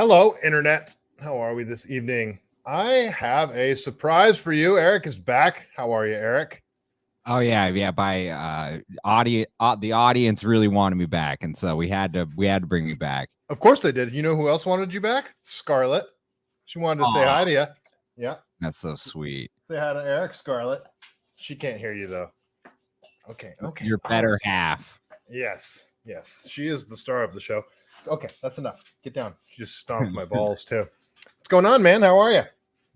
Hello, Internet. How are we this evening? I have a surprise for you. Eric is back. How are you, Eric? Oh yeah. By the audience really wanted me back, and so we had to bring me back. Of course they did. You know who else wanted you back? Scarlett. She wanted to say hi to you. Yeah. That's so sweet. Say hi to Eric, Scarlett. She can't hear you though. Okay. Your better half. Yes. She is the star of the show. Okay, that's enough. Get down. She just stomped my balls too. What's going on, man? How are you?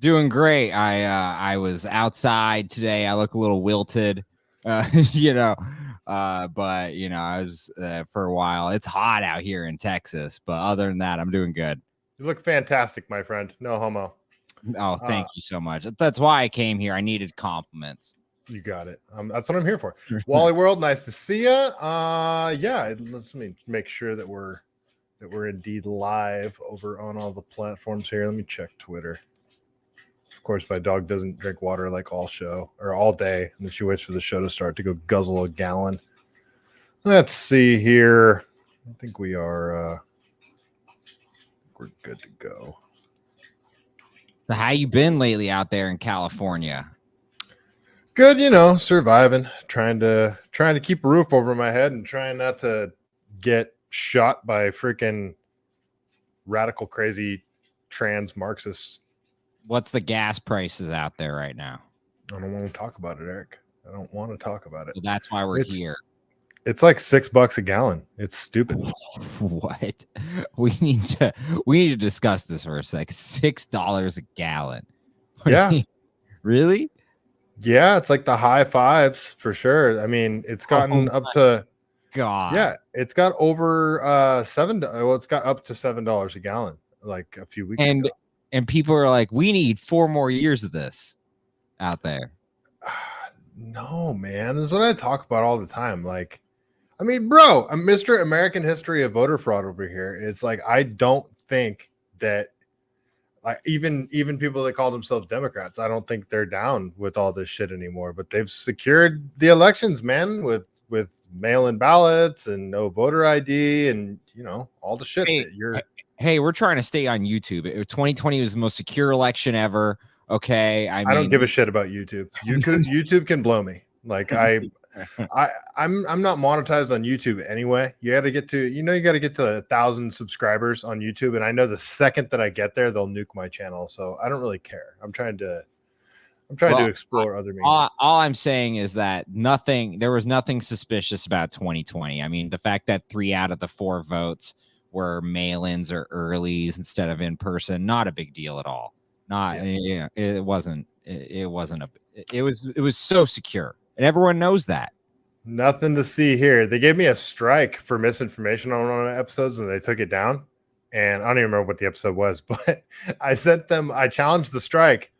Doing great. I was outside today. I look a little wilted, but I was for a while. It's hot out here in Texas, but other than that, I'm doing good. You look fantastic, my friend. No homo. Oh, thank you so much. That's why I came here. I needed compliments. You got it. That's what I'm here for. Wally World, nice to see you. Yeah, let's make sure that we're indeed live over on all the platforms here. Let me check Twitter. Of course, my dog doesn't drink water like all day, and then she waits for the show to start to go guzzle a gallon. Let's see here. I think we are we're good to go. So how you been lately out there in California? Good, surviving, trying to keep a roof over my head and trying not to get shot by freaking radical crazy trans Marxists. What's the gas prices out there right now? I don't want to talk about it, Eric. I don't want to talk about it. Well, that's why we're here. It's like $6 a gallon. It's stupid. What? We need to discuss this for a sec. $6 a gallon. Yeah. Really? Yeah, it's like the high fives for sure. I mean, it's gotten up to God. Yeah, it's got over it's got up to $7 a gallon like a few weeks ago. And people are like, we need 4 more years of this out there. No, man. This is what I talk about all the time. Like, I mean, bro, I'm Mr. American History of Voter Fraud over here. It's like, I don't think that even people that call themselves Democrats, I don't think they're down with all this shit anymore. But they've secured the elections, man, with mail-in ballots and no voter ID and all the shit that you're. Hey, we're trying to stay on YouTube. 2020 was the most secure election ever. Okay, I don't give a shit about YouTube. YouTube can blow me. Like I'm not monetized on YouTube anyway. You got to get to 1,000 subscribers on YouTube, and I know the second that I get there, they'll nuke my channel. So I don't really care. I'm trying to explore other means. All I'm saying is that there was nothing suspicious about 2020. I mean, the fact that 3 out of the 4 votes were mail-ins or earlies instead of in person, not a big deal at all. It was so secure, and everyone knows that. Nothing to see here. They gave me a strike for misinformation on one of the episodes, and they took it down. And I don't even remember what the episode was, but I challenged the strike.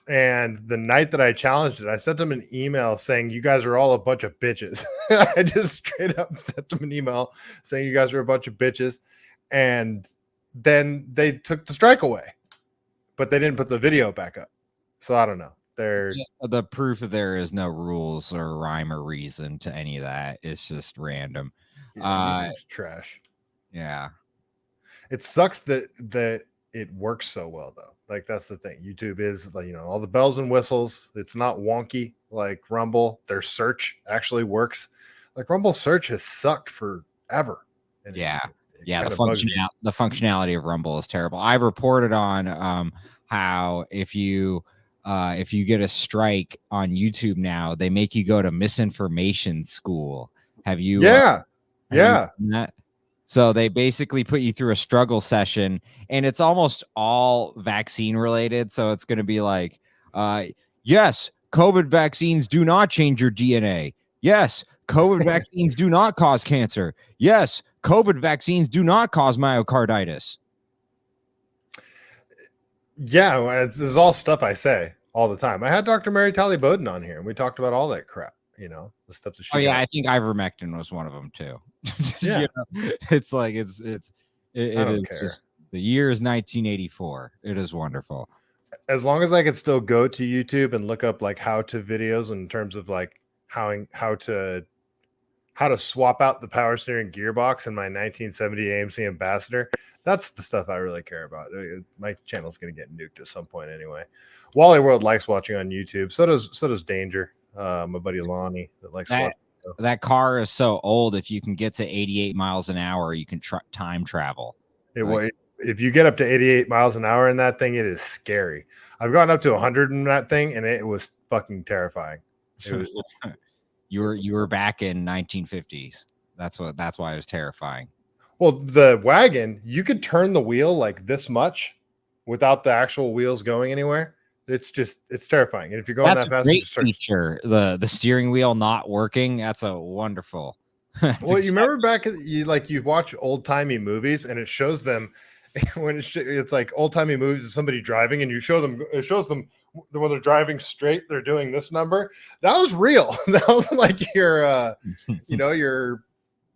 And the night that I challenged it, I sent them an email saying, you guys are all a bunch of bitches. I just straight up sent them an email saying you guys are a bunch of bitches. And then they took the strike away, but they didn't put the video back up. So I don't know. The proof that there is no rules or rhyme or reason to any of that. It's just random. YouTube's trash. Yeah. It sucks that it works so well though. Like that's the thing. YouTube is like, all the bells and whistles. It's not wonky like Rumble. Their search actually works. Like Rumble search has sucked forever. And the functionality of Rumble is terrible. I've reported on how if you get a strike on YouTube now, they make you go to misinformation school. Have you? Yeah. You done that? So they basically put you through a struggle session, and it's almost all vaccine related. So it's going to be like, yes, COVID vaccines do not change your DNA. Yes, COVID vaccines do not cause cancer. Yes, COVID vaccines do not cause myocarditis. Yeah, this is all stuff I say all the time. I had Dr. Mary Talley Bowden on here, and we talked about all that crap. The stuff that she. I think Ivermectin was one of them too. Yeah, it's like it is care. Just, the year is 1984. It is wonderful. As long as I can still go to YouTube and look up like how-to videos in terms of like how to how to swap out the power steering gearbox in my 1970 AMC Ambassador. That's the stuff I really care about. My channel's going to get nuked at some point anyway. Wally World likes watching on YouTube. So does Danger. My buddy Lonnie that likes watching. That car is so old. If you can get to 88 miles an hour, you can time travel. If you get up to 88 miles an hour in that thing, it is scary. I've gone up to 100 in that thing, and it was fucking terrifying. It was. You were back in 1950s. That's why it was terrifying. Well, the wagon, you could turn the wheel like this much without the actual wheels going anywhere. It's terrifying. And if you're going that fast, great feature. The steering wheel not working. That's a wonderful. Well, you remember back you watch old timey movies and it shows them when it's like old timey movies of somebody driving, and it shows them when they're driving straight, they're doing this number. That was real. That was like your your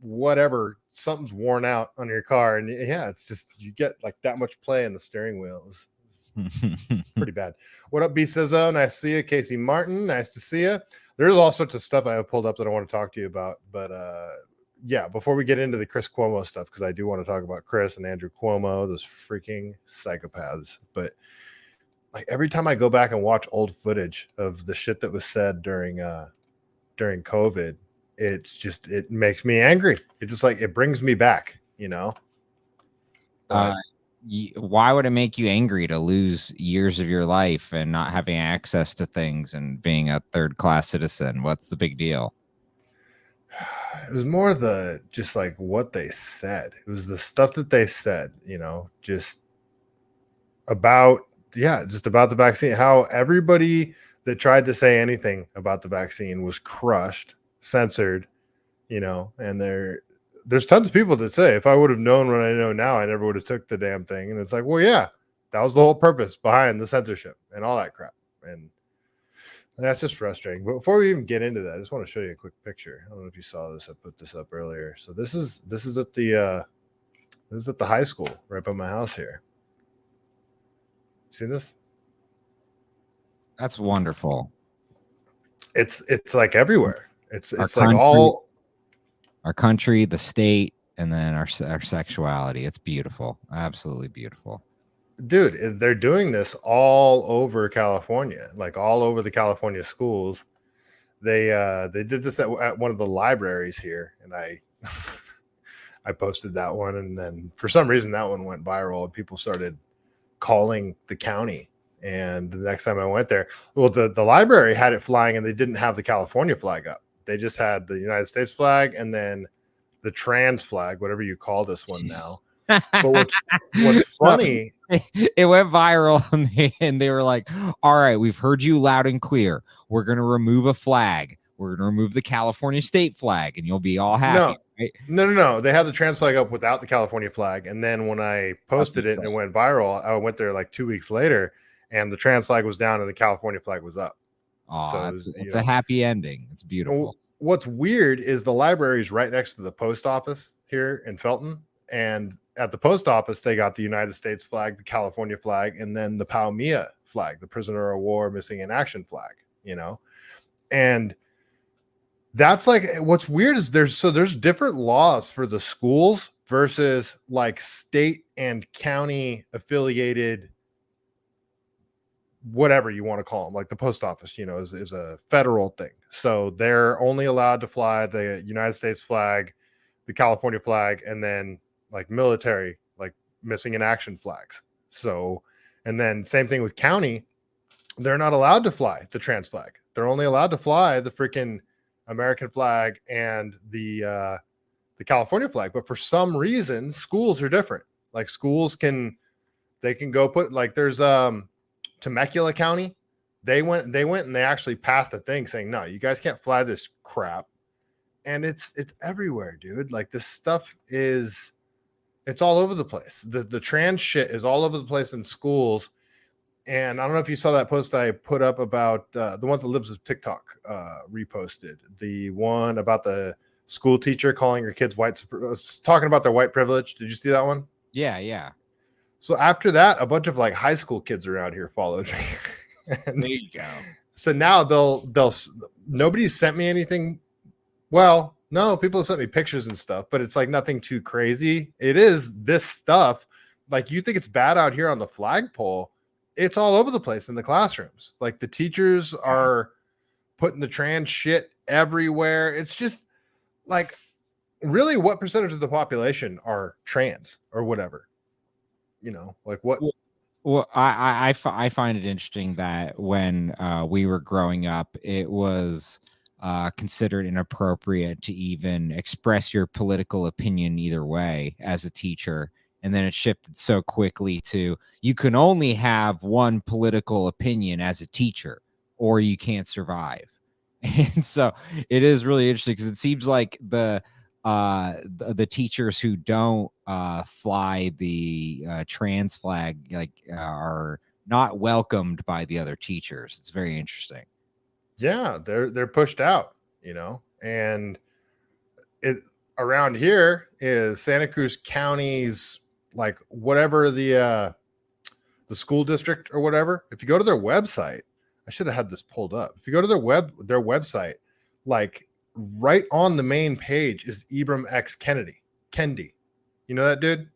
whatever, something's worn out on your car, and yeah, it's just you get like that much play in the steering wheel. It's pretty bad. What up, B Sizzo? Nice to see you. Casey Martin, nice to see you. There's all sorts of stuff I have pulled up that I want to talk to you about, but yeah, before we get into the Chris Cuomo stuff, because I do want to talk about Chris and Andrew Cuomo, those freaking psychopaths. But like every time I go back and watch old footage of the shit that was said during COVID, it makes me angry. It just it brings me back, Why would it make you angry to lose years of your life and not having access to things and being a third-class citizen? What's the big deal? It was more what they said. It was the stuff that they said, just about the vaccine, how everybody that tried to say anything about the vaccine was crushed, censored, and there's tons of people that say, if I would have known what I know now, I never would have took the damn thing. And it's like, well, yeah, that was the whole purpose behind the censorship and all that crap. And that's just frustrating. But before we even get into that, I just want to show you a quick picture. I don't know if you saw this. I put this up earlier. So this is at the high school right by my house here. See this? That's wonderful. It's like everywhere. It's like all our country, the state, and then our sexuality. It's beautiful. Absolutely beautiful. Dude, they're doing this all over California, like all over the California schools. They did this at one of the libraries here, and I posted that one, and then for some reason that one went viral, and people started calling the county. And the next time I went there, well, the library had it flying, and they didn't have the California flag up. They just had the United States flag and then the trans flag, whatever you call this one now. But what's funny, it went viral, and they were like, all right, we've heard you loud and clear. We're going to remove a flag. We're going to remove the California state flag, and you'll be all happy. No. They had the trans flag up without the California flag. And then when I posted it and it went viral, I went there like 2 weeks later, and the trans flag was down and the California flag was up. Oh, so it's a happy ending. It's beautiful. What's weird is the library is right next to the post office here in Felton. And at the post office, they got the United States flag, the California flag, and then the PAOMIA flag, the Prisoner of War Missing in Action flag, And that's like, what's weird is there's different laws for the schools versus like state and county affiliated, whatever you want to call them, like the post office, is a federal thing. So they're only allowed to fly the United States flag, the California flag, and then like military, like missing in action flags. So, and then same thing with county, they're not allowed to fly the trans flag. They're only allowed to fly the freaking American flag and the California flag. But for some reason, schools are different. Like schools can go put, like there's Temecula County, they went and they actually passed a thing saying, no, you guys can't fly this crap. And it's everywhere, dude. Like this stuff it's all over the place. The trans shit is all over the place in schools. And I don't know if you saw that post I put up about the ones that Libs of TikTok reposted. The one about the school teacher calling her kids talking about their white privilege. Did you see that one? Yeah. So after that, a bunch of like high school kids around here followed me. There you go. So now they'll nobody's sent me anything. Well, No, people have sent me pictures and stuff, but it's like nothing too crazy. It is this stuff. Like you think it's bad out here on the flagpole. It's all over the place in the classrooms. Like the teachers are putting the trans shit everywhere. It's just like really what percentage of the population are trans or whatever? You know, like what? Well, I find it interesting that when we were growing up, it was considered inappropriate to even express your political opinion either way as a teacher. And then it shifted so quickly to you can only have one political opinion as a teacher or you can't survive. And so it is really interesting because it seems like the teachers who don't fly the trans flag are not welcomed by the other teachers. It's very interesting. Yeah, they're pushed out, you know, and it around here is Santa Cruz County's like whatever the school district or whatever. If you go to their website, I should have had this pulled up. If you go to their website, like right on the main page is Ibram X Kendi. You know that dude?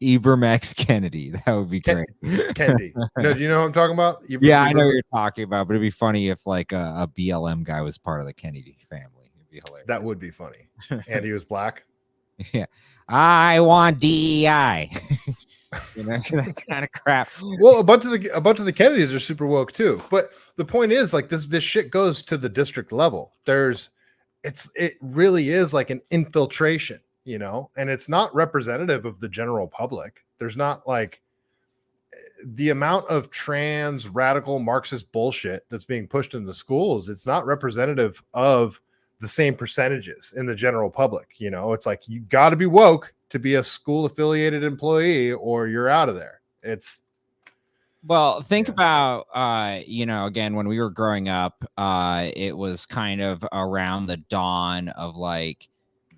Ibram X Kennedy. That would be great. Kendi. No, do you know what I'm talking about? Yeah, I know what you're talking about, but it'd be funny if like a BLM guy was part of the Kennedy family. It'd be hilarious. That would be funny. And he was black. Yeah. I want DEI. You know, that kind of crap. Well, a bunch of the Kennedys are super woke too. But the point is, like this shit goes to the district level. It really is like an infiltration, you know, and it's not representative of the general public. There's not like the amount of trans radical Marxist bullshit that's being pushed in the schools. It's not representative of the same percentages in the general public. You know, it's like you got to be woke to be a school affiliated employee or you're out of there. It's well, think about you know, again, when we were growing up, it was kind of around the dawn of like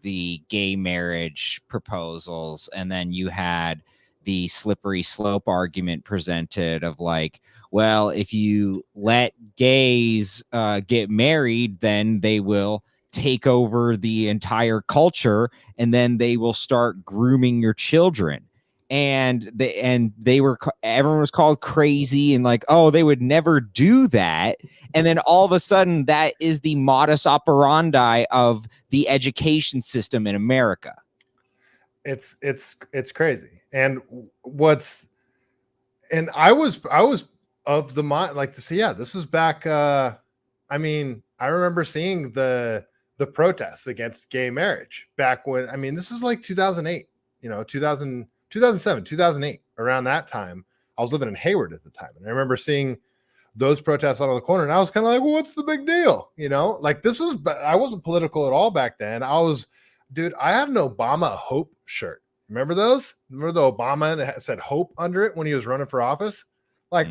the gay marriage proposals, and then you had the slippery slope argument presented of like, well, if you let gays get married, then they will take over the entire culture and then they will start grooming your children. And everyone was called crazy and like, oh, they would never do that. And then all of a sudden that is the modus operandi of the education system in America. It's crazy. And I was of the mind like to see, yeah, this was back I mean, I remember seeing the protests against gay marriage back when, I mean, this was like 2008, you know, 2007, 2008, around that time. I was living in Hayward at the time. And I remember seeing those protests out on the corner. And I was kind of like, well, what's the big deal? You know, like I wasn't political at all back then. Dude, I had an Obama Hope shirt. Remember those? Remember the Obama that said Hope under it when he was running for office? Like,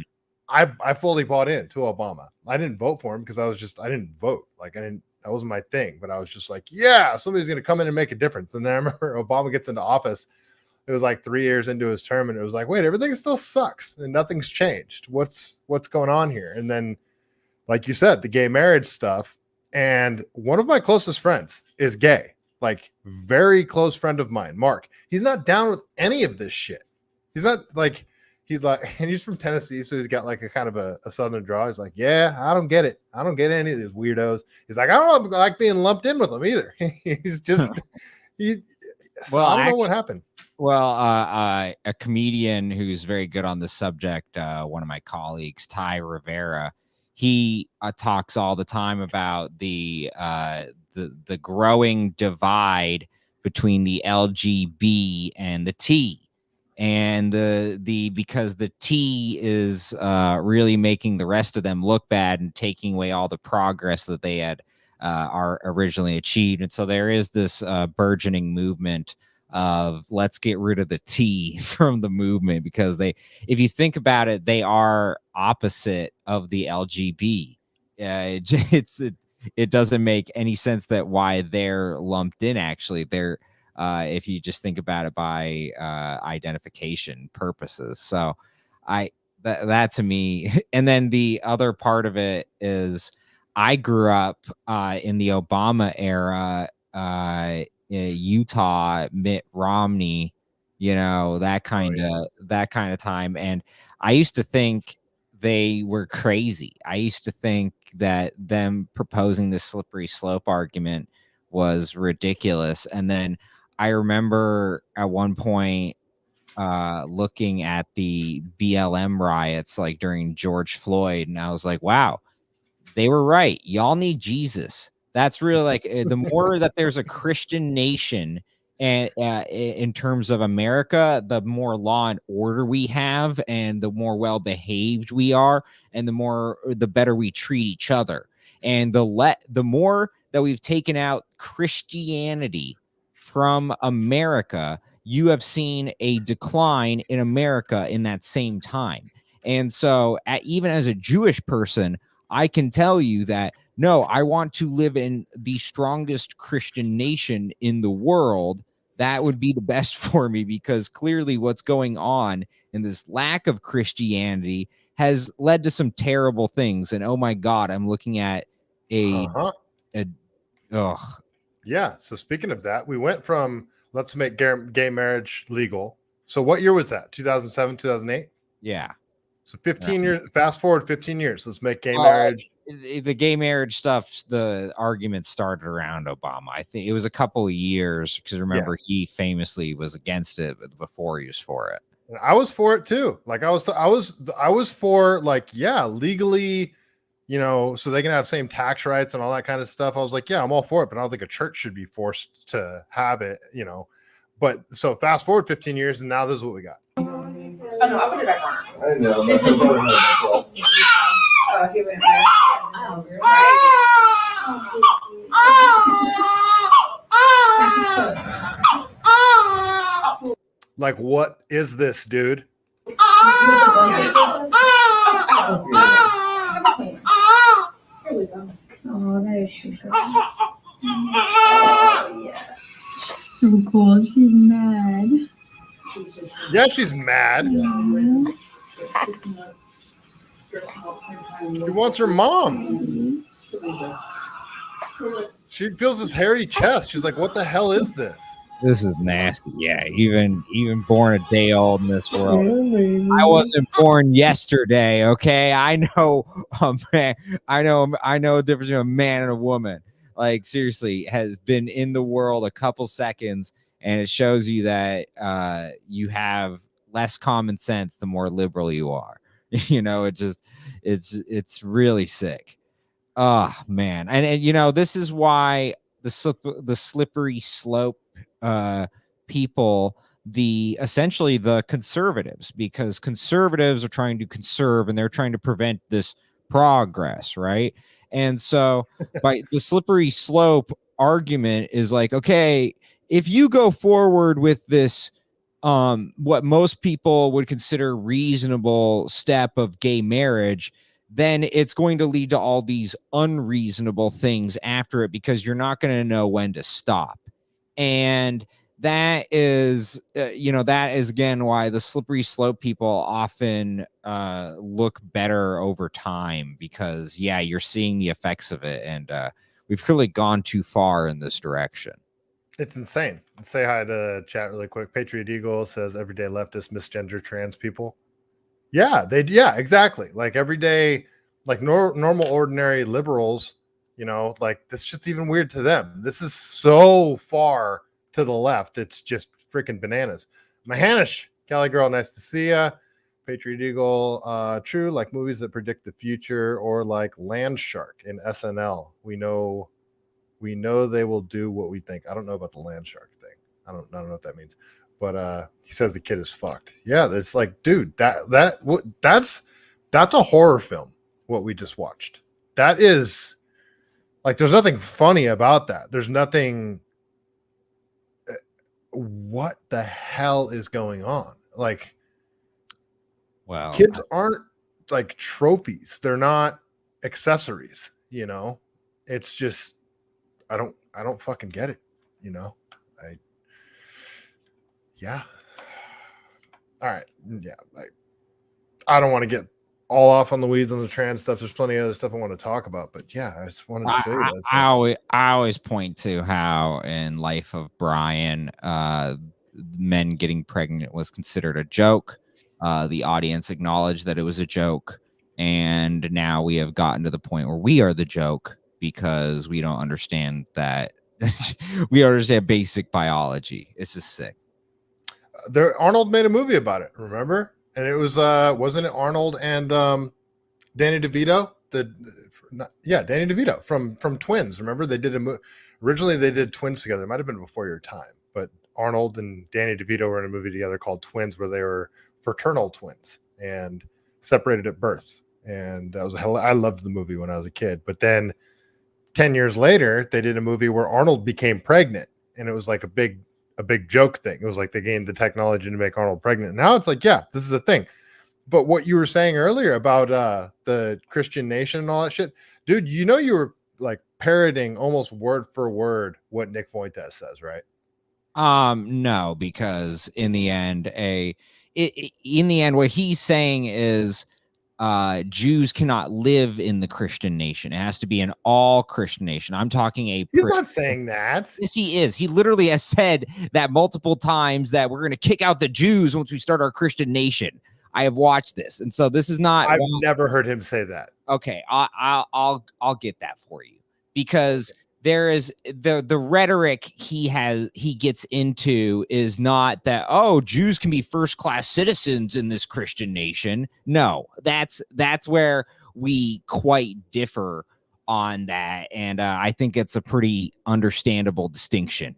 I fully bought into Obama. I didn't vote for him because I didn't vote. Like, that wasn't my thing. But I was just like, yeah, somebody's going to come in and make a difference. And then I remember Obama gets into office. It was like 3 years into his term, and it was like, wait, everything still sucks and nothing's changed. What's going on here? And then, like you said, the gay marriage stuff. And one of my closest friends is gay, like very close friend of mine, Mark. He's not down with any of this shit. He's not like, and he's from Tennessee, so he's got like a kind of a southern draw. He's like, yeah, I don't get it. I don't get any of these weirdos. He's like, I don't like being lumped in with them either. He's just, well, I don't know what happened. Well, a comedian who's very good on the subject, one of my colleagues, Ty Rivera, he talks all the time about the growing divide between the LGB and the T, and because the T is really making the rest of them look bad and taking away all the progress that they had are originally achieved, and so there is this burgeoning movement of let's get rid of the T from the movement, because if you think about it, they are opposite of the LGB. It doesn't make any sense that why they're lumped in. Actually, they're if you just think about it by identification purposes. So that to me, and then the other part of it is I grew up in the Obama era, Utah, Mitt Romney, that kind of time. And I used to think they were crazy. I used to think that them proposing the slippery slope argument was ridiculous. And then I remember at one point looking at the BLM riots like during George Floyd, and I was like, wow, they were right. Y'all need Jesus. That's really like the more that there's a Christian nation and in terms of America, the more law and order we have, and the more well behaved we are, and the better we treat each other. And the more that we've taken out Christianity from America, you have seen a decline in America in that same time. And so, even as a Jewish person, I can tell you that no, I want to live in the strongest Christian nation in the world. That would be the best for me, because clearly what's going on in this lack of Christianity has led to some terrible things. And oh my God, I'm looking at a yeah. So speaking of that, we went from let's make gay marriage legal. So what year was that? 2007, 2008? Yeah. So 15 years, fast forward 15 years. Let's make gay marriage. The gay marriage stuff, the argument started around Obama. I think it was a couple of years, because remember, he famously was against it before he was for it. I was for it too. Like I was for like, yeah, legally, so they can have same tax rights and all that kind of stuff. I was like, yeah, I'm all for it, but I don't think a church should be forced to have it, But so fast forward 15 years, and now this is what we got. Oh no, I'll put it back on. I know. He went there. Like, what is this, dude? Oh, that is super. Oh, yeah. She's so cool. She's mad. Yeah, she's mad. She wants her mom. She feels this hairy chest. She's like, what the hell is this? This is nasty. Yeah, even born a day old in this world. I wasn't born yesterday. Okay, I know a man. I know the difference between a man and a woman. Like, seriously, has been in the world a couple seconds, and it shows you that you have less common sense the more liberal you are. It's really sick. Oh man, and this is why the slippery slope people, essentially the conservatives, because conservatives are trying to conserve and they're trying to prevent this progress, right? And so by the slippery slope argument is like, okay, if you go forward with this what most people would consider reasonable step of gay marriage, then it's going to lead to all these unreasonable things after it, because you're not going to know when to stop. And that is, that is again why the slippery slope people often look better over time, because you're seeing the effects of it, and we've really gone too far in this direction. It's insane. Say hi to chat really quick. Patriot Eagle says everyday leftists misgender trans people. Yeah, exactly. Like everyday, like normal, ordinary liberals, like this shit's even weird to them. This is so far to the left. It's just freaking bananas. Mahanish, Cali girl, nice to see ya. Patriot Eagle, true, like movies that predict the future, or like Land Shark in SNL. We know they will do what we think. I don't know about the Land Shark thing. I don't know what that means. But he says the kid is fucked. Yeah, that's like, dude, that's a horror film. What we just watched. That is like, there's nothing funny about that. There's nothing. What the hell is going on? Like, well, kids aren't like trophies. They're not accessories. It's just, I don't fucking get it. Yeah. All right. Yeah. I don't want to get all off on the weeds on the trans stuff. There's plenty of other stuff I want to talk about, but yeah, I just wanted to show you that. I always point to how in Life of Brian, men getting pregnant was considered a joke. The audience acknowledged that it was a joke, and now we have gotten to the point where we are the joke because we don't understand that. We understand basic biology. It's just sick. Arnold made a movie about it, remember? And it was wasn't it Arnold and Danny DeVito? Danny DeVito from Twins. Remember they did originally they did Twins together. It might have been before your time, but Arnold and Danny DeVito were in a movie together called Twins, where they were fraternal twins and separated at birth. And I loved the movie when I was a kid. But then 10 years later, they did a movie where Arnold became pregnant, and it was like a big joke thing. It was like they gained the technology to make Arnold pregnant. Now it's like, yeah, this is a thing. But what you were saying earlier about the Christian nation and all that shit, dude, you know, you were like parroting almost word for word what Nick Fuentes says, right? No, because in the end, what he's saying is Jews cannot live in the Christian nation. It has to be an all Christian nation. I'm talking He's not saying that. Yes, he is. He literally has said that multiple times, that we're going to kick out the Jews once we start our Christian nation. I have watched this, and so this is not. I've never heard him say that. Okay, I'll get that for you, because there is the rhetoric he gets into is not that, oh, Jews can be first class citizens in this Christian nation. No, that's where we quite differ on that, and I think it's a pretty understandable distinction.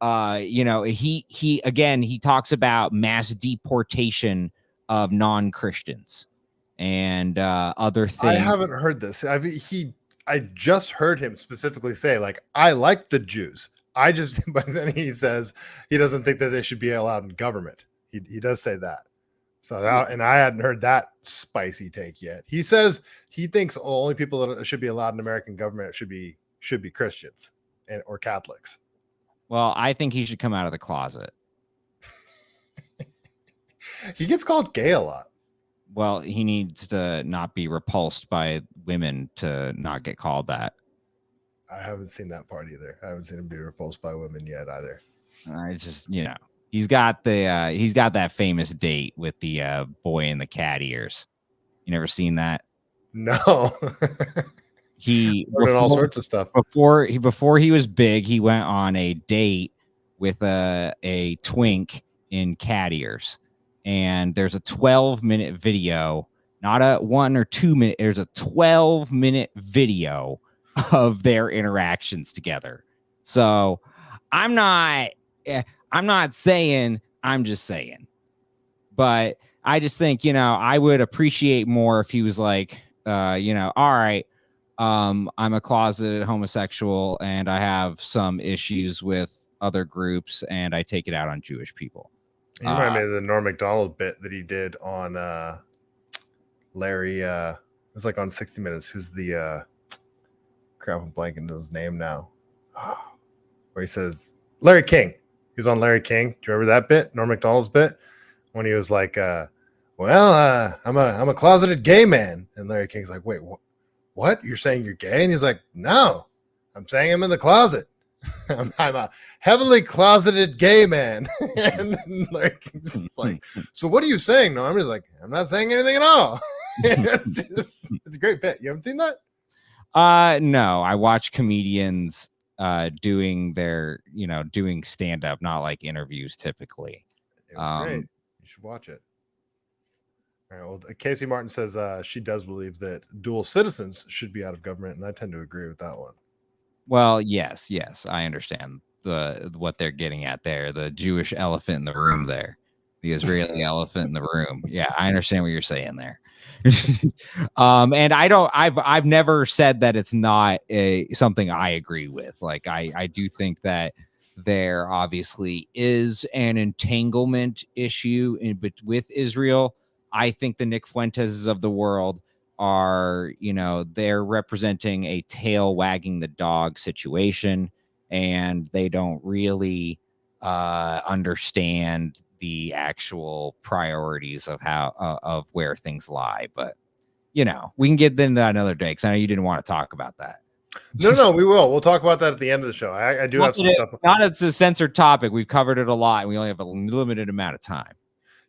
You know, he talks about mass deportation of non-Christians and other things. I haven't heard this. I just heard him specifically say, like, I like the Jews. But then he says he doesn't think that they should be allowed in government. He does say that. So and I hadn't heard that spicy take yet. He says he thinks only people that should be allowed in American government should be Christians or Catholics. Well, I think he should come out of the closet. He gets called gay a lot. Well, he needs to not be repulsed by women to not get called that. I haven't seen that part either. I haven't seen him be repulsed by women yet either. I just, you know, he's got that famous date with the boy in the cat ears. You never seen that? No. He learned all sorts of stuff. Before he was big, he went on a date with a twink in cat ears. And there's a 12-minute video, not a 1 or 2 minute. There's a 12-minute video of their interactions together. So I'm not saying, I'm just saying. But I just think, you know, I would appreciate more if he was like, you know, all right, I'm a closeted homosexual and I have some issues with other groups and I take it out on Jewish people. You remind me of the Norm Macdonald bit that he did on Larry. It was like on 60 Minutes. Who's the crap? I'm blanking into his name now. Where he says Larry King. He was on Larry King. Do you remember that bit? Norm Macdonald's bit when he was like, "Well, I'm a closeted gay man," and Larry King's like, "Wait, what? You're saying you're gay?" And he's like, "No, I'm saying I'm in the closet. I'm a heavily closeted gay man." And then Larry King's just like, "So what are you saying?" No, I'm just like, "I'm not saying anything at all." It's a great bit. You haven't seen that? No, I watch comedians doing stand-up, not like interviews typically. It was great. You should watch it. All right, well, Casey Martin says she does believe that dual citizens should be out of government, and I tend to agree with that one. Well, yes, I understand what they're getting at there. The Jewish elephant in the room there, the Israeli elephant in the room. Yeah, I understand what you're saying there. And I've never said that it's not something I agree with. Like I do think that there obviously is an entanglement issue with Israel. I think the Nick Fuentes of the world are, you know, they're representing a tail wagging the dog situation, and they don't really understand the actual priorities of how of where things lie. But you know, we can get into that another day because I know you didn't want to talk about that. No, we will. We'll talk about that at the end of the show. I do have some stuff. Not it's a censored topic. We've covered it a lot, and we only have a limited amount of time.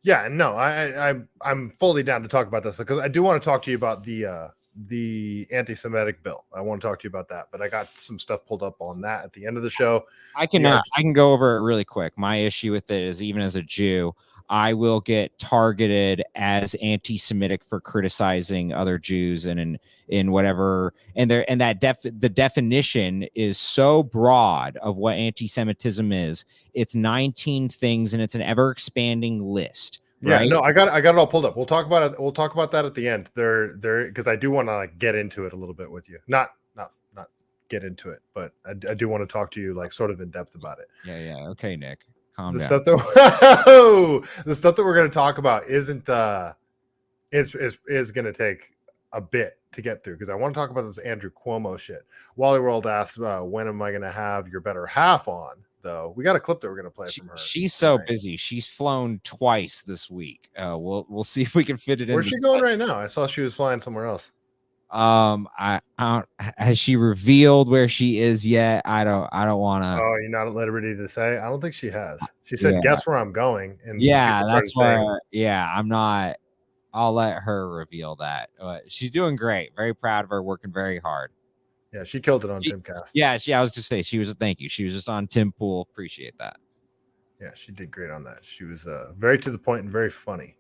Yeah, no, I'm fully down to talk about this because I do want to talk to you about the anti-Semitic bill. I want to talk to you about that, but I got some stuff pulled up on that at the end of the show. I can go over it really quick. My issue with it is, even as a Jew, I will get targeted as anti-Semitic for criticizing other Jews and in whatever, and the definition is so broad of what anti-Semitism is. It's 19 things, and it's an ever expanding list. Yeah, right? no, I got it all pulled up. We'll talk about it. We'll talk about that at the end. There, because I do want to like get into it a little bit with you. Not get into it, but I do want to talk to you like sort of in depth about it. Yeah. Okay, Nick. Calm the down. Stuff that the stuff that we're going to talk about is going to take a bit to get through because I want to talk about this Andrew Cuomo shit. Wally World asked, when am I going to have your better half on? Though we got a clip that we're going to play from her. She's so busy. She's flown twice this week. We'll see if we can fit it in. Where's she going right now? I saw she was flying somewhere else. I don't, has she revealed where she is yet? I don't want to. Oh, you're not at liberty to say? I don't think she has. She said, "Guess where I'm going." And that's why. I'm not. I'll let her reveal that. She's doing great. Very proud of her. Working very hard. Yeah, she killed it on Timcast. Yeah, I was just saying she was. Thank you. She was just on Tim Pool. Appreciate that. Yeah, she did great on that. She was very to the point and very funny,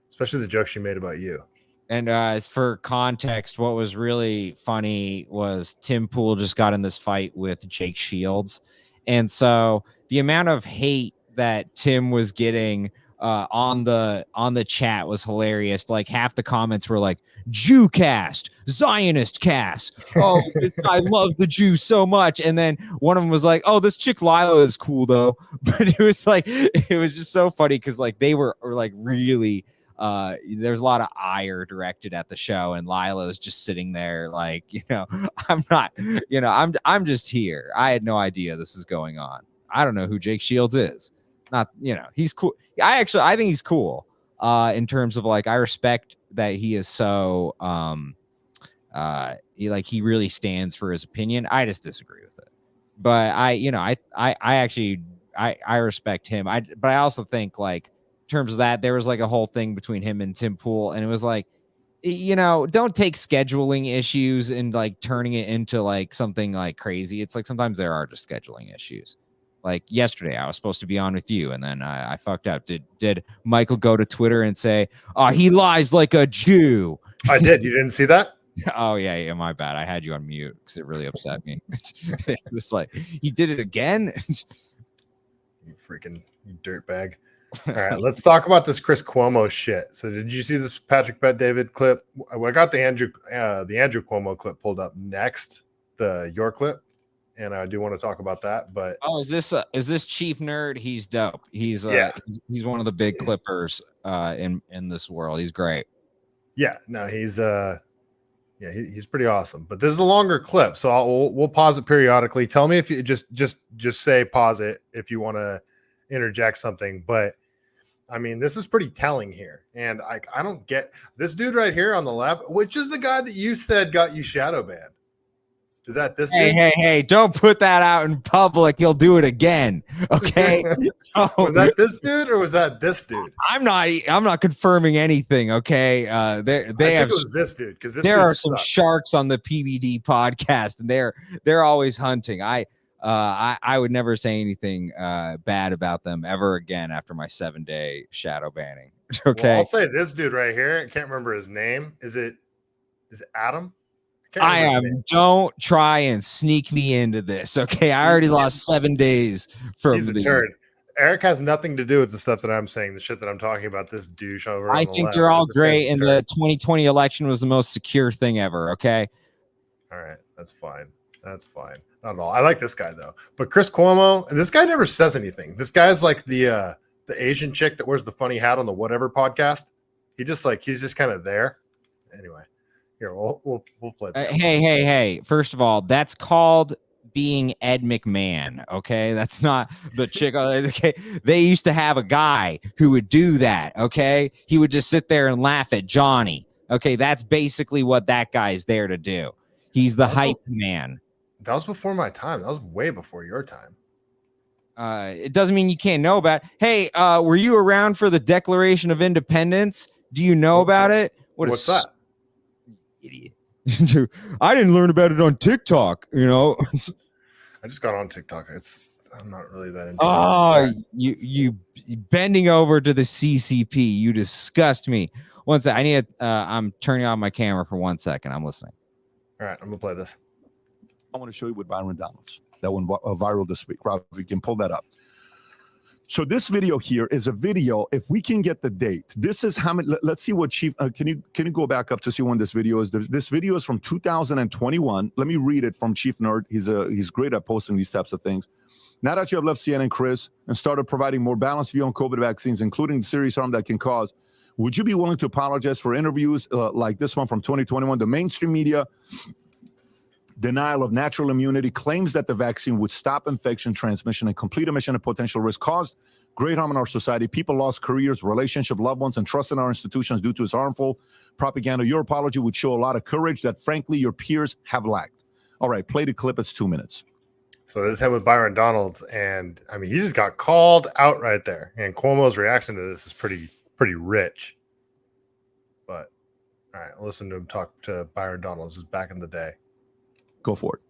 especially the joke she made about you. And as for context, what was really funny was Tim Pool just got in this fight with Jake Shields. And so the amount of hate that Tim was getting on the chat was hilarious. Like half the comments were like, Jew cast, Zionist cast. Oh, this guy loves the Jews so much. And then one of them was like, oh, this chick Lila is cool though. But it was just so funny because like they were like really there's a lot of ire directed at the show, and Lila is just sitting there like, I'm just here. I had no idea this is going on. I don't know who Jake Shields is. Not, he's cool. I think he's cool in terms of like, I respect that he is so he really stands for his opinion. I just disagree with it. But I respect him. But I also think like, terms of that, there was like a whole thing between him and Tim Pool, and it was like, don't take scheduling issues and like turning it into like something like crazy. It's like sometimes there are just scheduling issues. Like yesterday, I was supposed to be on with you, and then I fucked up. Did Michael go to Twitter and say, he lies like a Jew? I did. You didn't see that? Oh yeah, my bad. I had you on mute because it really upset me. It was like, he did it again. You dirtbag. All right, let's talk about this Chris Cuomo shit. So, did you see this Patrick Bet David clip? I got the Andrew Cuomo clip pulled up next, your clip, and I do want to talk about that. But is this Chief Nerd? He's dope. He's one of the big clippers in this world. He's great. Yeah, no, he's pretty awesome. But this is a longer clip, so we'll pause it periodically. Tell me if you just say pause it if you want to interject something. But I mean, this is pretty telling here. And I don't get this dude right here on the left, which is the guy that you said got you shadow banned. Is that this dude? Hey, don't put that out in public. He'll do it again. Okay. Was that this dude or was that this dude? I'm not confirming anything. Okay. I think it was this dude because there are some sharks on the PBD podcast, and they're always hunting. I would never say anything bad about them ever again after my 7-day shadow banning. Okay. Well, I'll say this dude right here. I can't remember his name. Is it Adam? Don't try and sneak me into this. Okay. I already lost 7 days from He's a turd. Eric has nothing to do with the stuff that I'm saying, the shit that I'm talking about. This douche over. I think they're all great, and the 2020 election was the most secure thing ever. Okay. All right. That's fine. Not at all. I like this guy though. But Chris Cuomo, this guy never says anything. This guy's like the Asian chick that wears the funny hat on the whatever podcast. He's just kind of there. Anyway, here we'll play this. Hey. First of all, that's called being Ed McMahon. Okay, that's not the chick. Okay, they used to have a guy who would do that. Okay, he would just sit there and laugh at Johnny. Okay, that's basically what that guy's there to do. He's the hype man. That was before my time. That was way before your time. It doesn't mean you can't know about it. Hey, were you around for the Declaration of Independence? Do you know about it? What's that? Idiot. I didn't learn about it on TikTok, you know. I just got on TikTok. I'm not really that into Oh, you bending over to the CCP. You disgust me. One sec. I'm turning on my camera for 1 second. I'm listening. All right, I'm gonna play this. I want to show you with Byron Donalds. That went viral this week. Rob, if you can pull that up. So this video here is a video. If we can get the date, this is how many. Let's see what Chief. Can you go back up to see when this video is? This video is from 2021. Let me read it from Chief Nerd. He's great at posting these types of things. Now that you have left CNN, Chris, and started providing more balanced view on COVID vaccines, including the serious harm that can cause, would you be willing to apologize for interviews like this one from 2021? The mainstream media denial of natural immunity claims that the vaccine would stop infection transmission and complete omission of potential risk caused great harm in our society. People lost careers, relationship, loved ones, and trust in our institutions due to its harmful propaganda. Your apology would show a lot of courage that, frankly, your peers have lacked. All right, play the clip. It's 2 minutes. So this is with Byron Donalds, and I mean, he just got called out right there. And Cuomo's reaction to this is pretty rich. But all right, listen to him talk to Byron Donalds. This is back in the day. Go for it.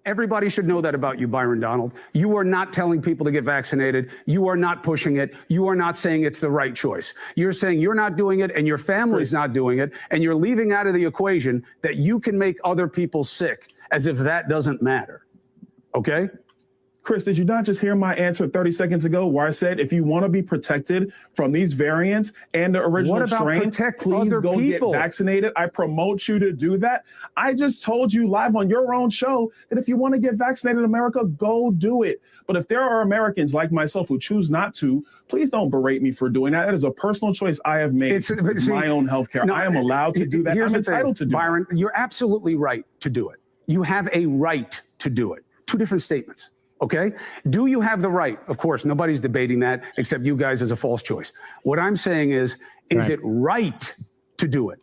Everybody should know that about you, Byron Donald. You are not telling people to get vaccinated. You are not pushing it. You are not saying it's the right choice. You're saying you're not doing it and your family's not doing it. And you're leaving out of the equation that you can make other people sick as if that doesn't matter. Okay? Chris, did you not just hear my answer 30 seconds ago where I said if you want to be protected from these variants and the original strain, please go get vaccinated. I promote you to do that. I just told you live on your own show that if you want to get vaccinated in America, go do it. But if there are Americans like myself who choose not to, please don't berate me for doing that. That is a personal choice I have made. It's my own healthcare. I am allowed to do that. I'm entitled to do Byron, you're absolutely right to do it. You have a right to do it. Two different statements. Okay. Do you have the right? Of course, nobody's debating that except you guys as a false choice. What I'm saying is it right to do it?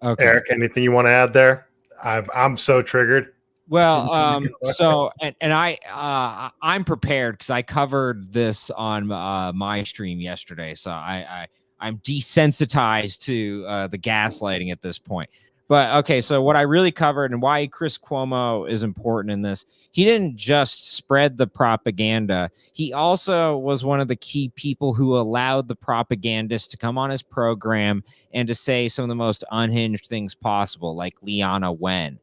Okay. Eric, anything you want to add there? I'm so triggered. Well, so I'm prepared because I covered this on my stream yesterday. So I'm desensitized to the gaslighting at this point. But okay, so what I really covered and why Chris Cuomo is important in this, he didn't just spread the propaganda. He also was one of the key people who allowed the propagandists to come on his program and to say some of the most unhinged things possible, like Leana Wen,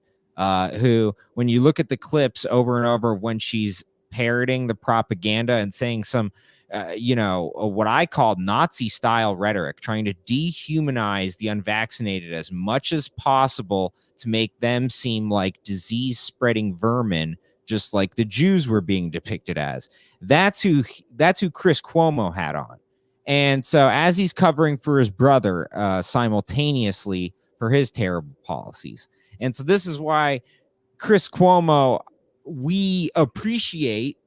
who, when you look at the clips over and over when she's parroting the propaganda and saying some what I call Nazi style rhetoric, trying to dehumanize the unvaccinated as much as possible to make them seem like disease spreading vermin, just like the Jews were being depicted as. That's who Chris Cuomo had on. And so as he's covering for his brother simultaneously for his terrible policies. And so this is why Chris Cuomo, we appreciate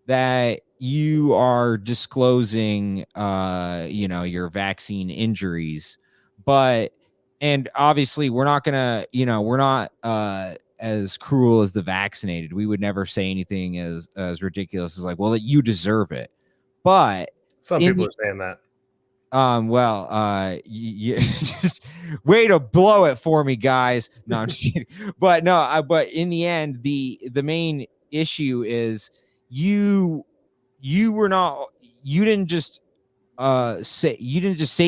that you are disclosing, your vaccine injuries, and obviously we're not as cruel as the vaccinated. We would never say anything as ridiculous as like, well, you deserve it. But some people are saying that. Way to blow it for me, guys. No, I'm just kidding. But but in the end, the main issue is you didn't just say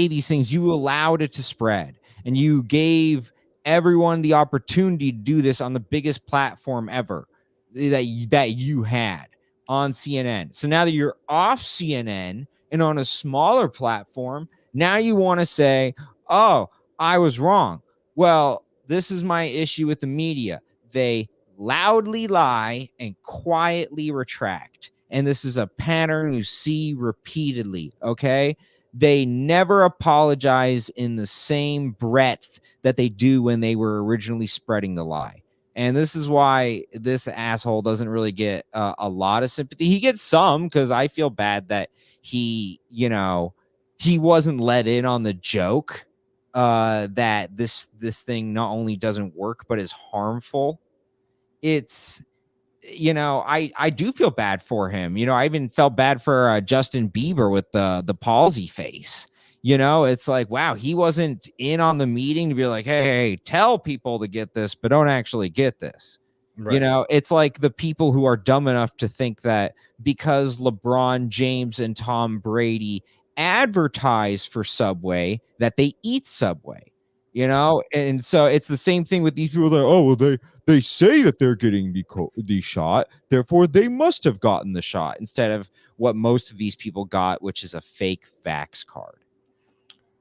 these things. You allowed it to spread, and you gave everyone the opportunity to do this on the biggest platform ever that you had on CNN. So now that you're off CNN and on a smaller platform, now you want to say, oh, I was wrong. Well, this is my issue with the media. They loudly lie and quietly retract. And this is a pattern you see repeatedly, okay? They never apologize in the same breadth that they do when they were originally spreading the lie. And this is why this asshole doesn't really get a lot of sympathy. He gets some, because I feel bad that he wasn't let in on the joke that this thing not only doesn't work, but is harmful. It's, I do feel bad for him. I even felt bad for Justin Bieber with the palsy face. It's like, wow, he wasn't in on the meeting to be like, hey, tell people to get this, but don't actually get this. Right. It's like the people who are dumb enough to think that because LeBron James and Tom Brady advertise for Subway, that they eat Subway. And so it's the same thing with these people that, oh, well, they say that they're getting the shot, therefore they must have gotten the shot, instead of what most of these people got, which is a fake vax card.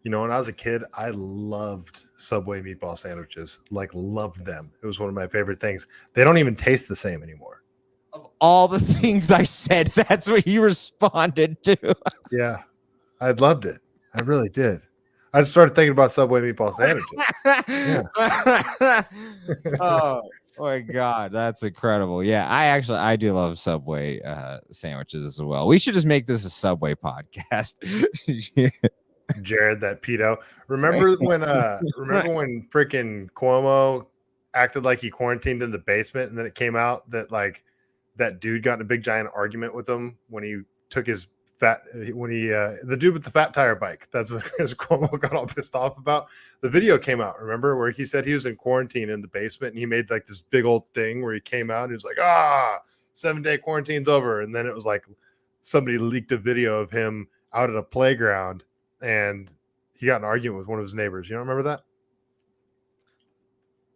When I was a kid, I loved Subway meatball sandwiches. Like, loved them. It was one of my favorite things. They don't even taste the same anymore. Of all the things I said, that's what he responded to. Yeah, I loved it. I really did. I just started thinking about Subway meatball sandwiches. Yeah. Oh my God, that's incredible. Yeah, I do love Subway sandwiches as well. We should just make this a Subway podcast. Yeah. Jared, that pedo. Remember when freaking Cuomo acted like he quarantined in the basement, and then it came out that like that dude got in a big giant argument with him when he took his the dude with the fat tire bike. That's what Cuomo got all pissed off about. The video came out, remember, where he said he was in quarantine in the basement, and he made like this big old thing where he came out and he was like, 7-day quarantine's over. And then it was like somebody leaked a video of him out at a playground, and he got an argument with one of his neighbors. You don't remember that?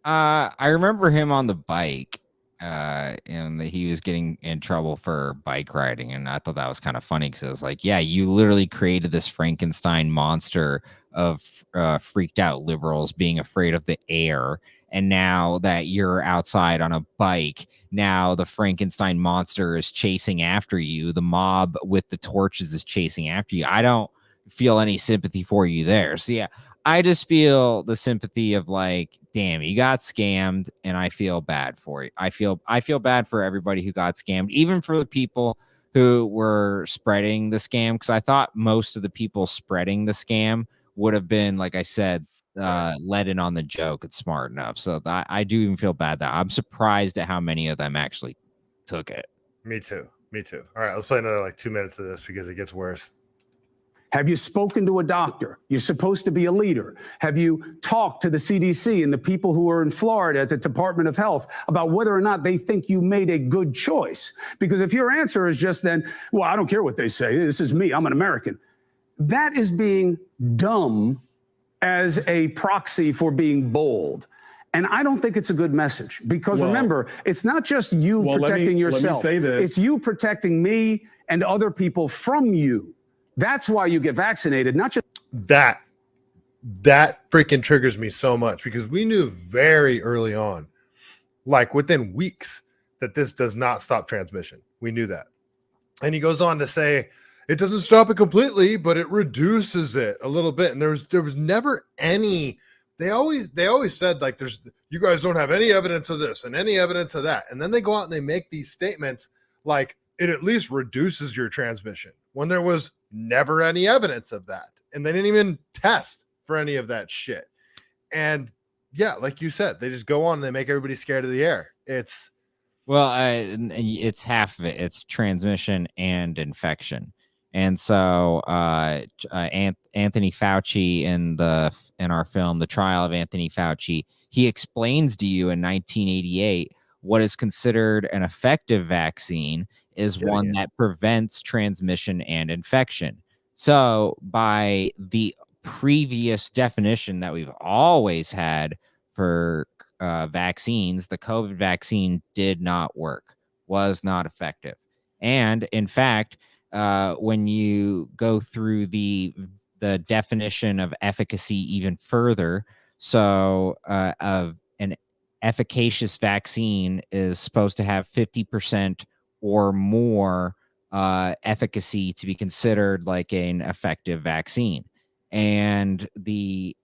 I remember him on the bike, and that he was getting in trouble for bike riding, and I thought that was kind of funny, because it was like, yeah, you literally created this Frankenstein monster of freaked out liberals being afraid of the air, and now that you're outside on a bike, now the Frankenstein monster is chasing after you. The mob with the torches is chasing after you. I don't feel any sympathy for you there. So yeah, I just feel the sympathy of like, damn, you got scammed, and I feel bad for you. I feel bad for everybody who got scammed, even for the people who were spreading the scam, because I thought most of the people spreading the scam would have been, like I said, let in on the joke. It's smart enough. So I do even feel bad that I'm surprised at how many of them actually took it. Me too. All right, let's play another like 2 minutes of this, because it gets worse. Have you spoken to a doctor? You're supposed to be a leader. Have you talked to the CDC and the people who are in Florida at the Department of Health about whether or not they think you made a good choice? Because if your answer is just then, well, I don't care what they say, this is me, I'm an American, that is being dumb as a proxy for being bold. And I don't think it's a good message, because remember, it's not just you protecting yourself. Let me say this. It's you protecting me and other people from you. That's why you get vaccinated, not just that freaking triggers me so much, because we knew very early on, like within weeks, that this does not stop transmission. We knew that. And he goes on to say, it doesn't stop it completely, but it reduces it a little bit. And there was never any, they always said like, you guys don't have any evidence of this and any evidence of that. And then they go out and they make these statements like, it at least reduces your transmission, when there was never any evidence of that. And they didn't even test for any of that shit. And yeah, like you said, they just go on and they make everybody scared of the air. It's half of it. It's transmission and infection. And so Anthony Fauci in our film, The Trial of Anthony Fauci, he explains to you in 1988 what is considered an effective vaccine is one that prevents transmission and infection. So by the previous definition that we've always had for vaccines, the COVID vaccine did not work, was not effective. And in fact, when you go through the definition of efficacy even further, so of an efficacious vaccine is supposed to have 50% or more efficacy to be considered like an effective vaccine. And the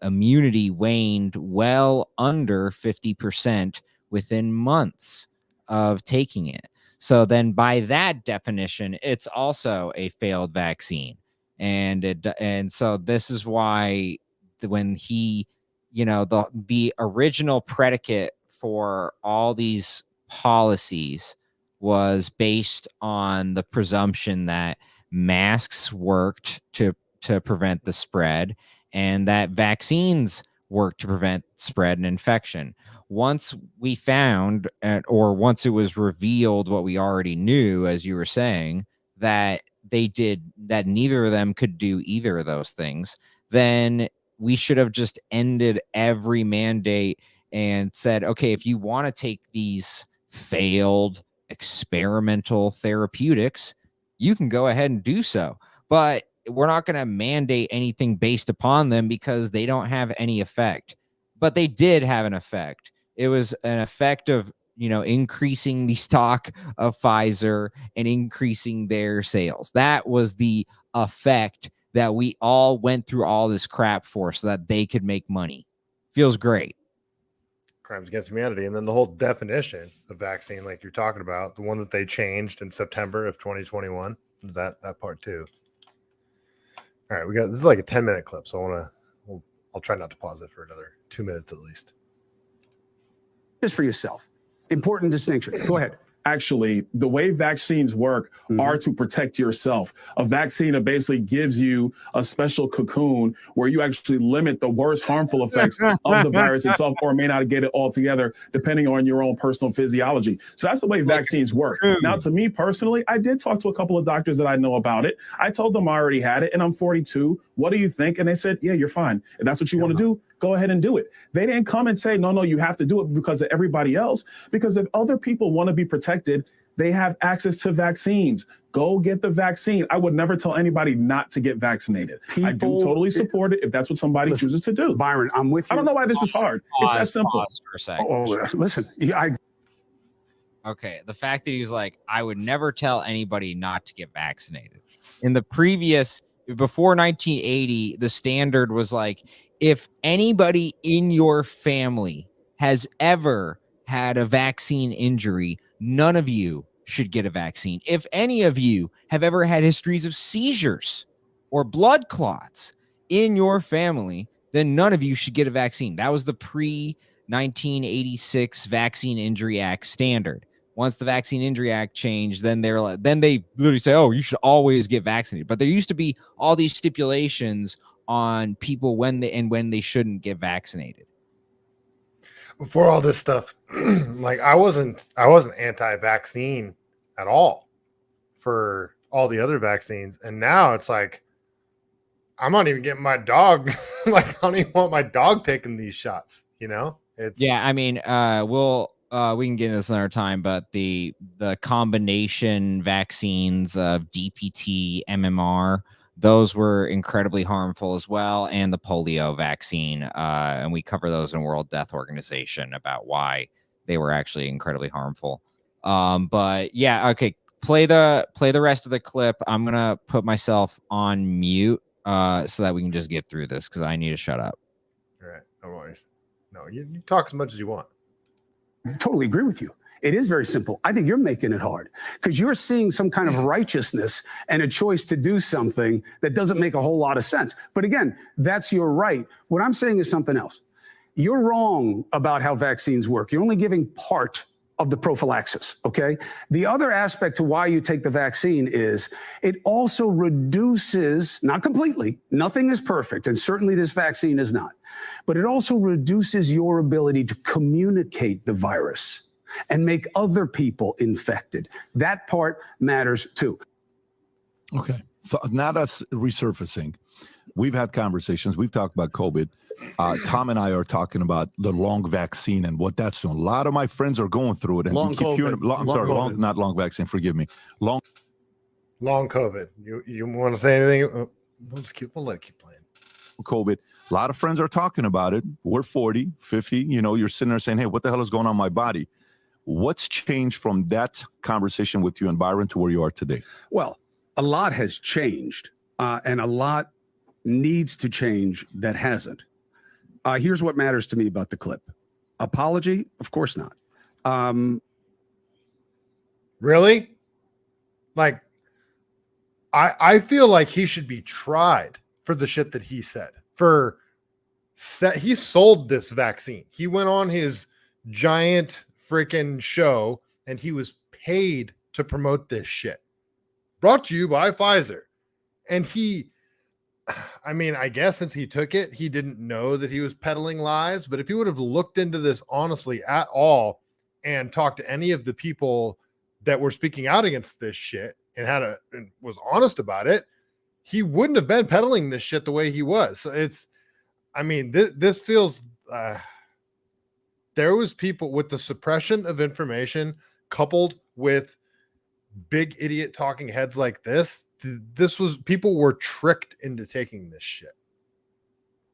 immunity waned well under 50% within months of taking it. So then by that definition, it's also a failed vaccine. And so this is why when he, the original predicate for all these policies was based on the presumption that masks worked to prevent the spread and that vaccines work to prevent spread and infection. Once we found, or once it was revealed what we already knew, as you were saying, that that neither of them could do either of those things, then we should have just ended every mandate and said, okay, if you want to take these failed experimental therapeutics, you can go ahead and do so. But we're not going to mandate anything based upon them because they don't have any effect. But they did have an effect. It was an effect of, increasing the stock of Pfizer and increasing their sales. That was the effect that we all went through all this crap for so that they could make money. Feels great. Crimes against humanity. And then the whole definition of vaccine, like you're talking about, the one that they changed in September of 2021, that part too. All right, this is like a 10-minute clip, so I'll try not to pause it for another 2 minutes at least. Just for yourself. Important distinction. Go ahead. Actually, the way vaccines work are to protect yourself. A vaccine that basically gives you a special cocoon where you actually limit the worst harmful effects of the virus itself, or may not get it altogether, depending on your own personal physiology. So that's the way vaccines work. Now, to me personally, I did talk to a couple of doctors that I know about it. I told them I already had it, and I'm 42. What do you think? And they said, yeah, you're fine. If that's what you want to do, go ahead and do it. They didn't come and say, no, you have to do it because of everybody else. Because if other people want to be protected, they have access to vaccines. Go get the vaccine. I would never tell anybody not to get vaccinated. I do totally support it if that's what somebody chooses to do. Byron, I'm with you. I don't know why this is hard. It's that simple. For a second. Listen. Okay, the fact that he's like, I would never tell anybody not to get vaccinated. In the previous, before 1980, the standard was like, if anybody in your family has ever had a vaccine injury, none of you should get a vaccine. If any of you have ever had histories of seizures or blood clots in your family, then none of you should get a vaccine. That was the pre-1986 Vaccine Injury Act standard. Once the Vaccine Injury Act changed, then they literally say, oh, you should always get vaccinated. But there used to be all these stipulations on people when they shouldn't get vaccinated. Before all this stuff, like I wasn't anti-vaccine at all for all the other vaccines, and now it's like I'm not even getting my dog. Like I don't even want my dog taking these shots. It's I mean, we can get into this another time, but the combination vaccines of DPT, MMR, those were incredibly harmful as well, and the polio vaccine, and we cover those in World Health Organization about why they were actually incredibly harmful. But yeah, okay, play the rest of the clip. I'm gonna put myself on mute so that we can just get through this because I need to shut up. All right, no worries. No, you talk as much as you want. I totally agree with you. It is very simple. I think you're making it hard because you're seeing some kind of righteousness and a choice to do something that doesn't make a whole lot of sense. But again, that's your right. What I'm saying is something else. You're wrong about how vaccines work. You're only giving part of the prophylaxis, okay? The other aspect to why you take the vaccine is it also reduces, not completely, nothing is perfect, and certainly this vaccine is not, but it also reduces your ability to communicate the virus and make other people infected. That part matters too. Okay. Not us resurfacing. We've had conversations. We've talked about COVID. Tom and I are talking about the long vaccine and what that's doing. A lot of my friends are going through it. And Long COVID. Not long vaccine. Forgive me. Long COVID. You want to say anything? We'll let it keep playing. COVID. A lot of friends are talking about it. We're 40, 50. You're sitting there saying, hey, what the hell is going on in my body? What's changed from that conversation with you and Byron to where you are today? Well, a lot has changed, and a lot needs to change that hasn't. Here's what matters to me about the clip. Apology? Of course not. Really? Like, I feel like he should be tried for the shit that he said. He sold this vaccine. He went on his giant freaking show and he was paid to promote this shit. Brought to you by Pfizer. And I guess since he took it, he didn't know that he was peddling lies. But if he would have looked into this honestly at all and talked to any of the people that were speaking out against this shit and was honest about it, he wouldn't have been peddling this shit the way he was. So this feels there was people with the suppression of information coupled with big idiot talking heads like this. People were tricked into taking this shit.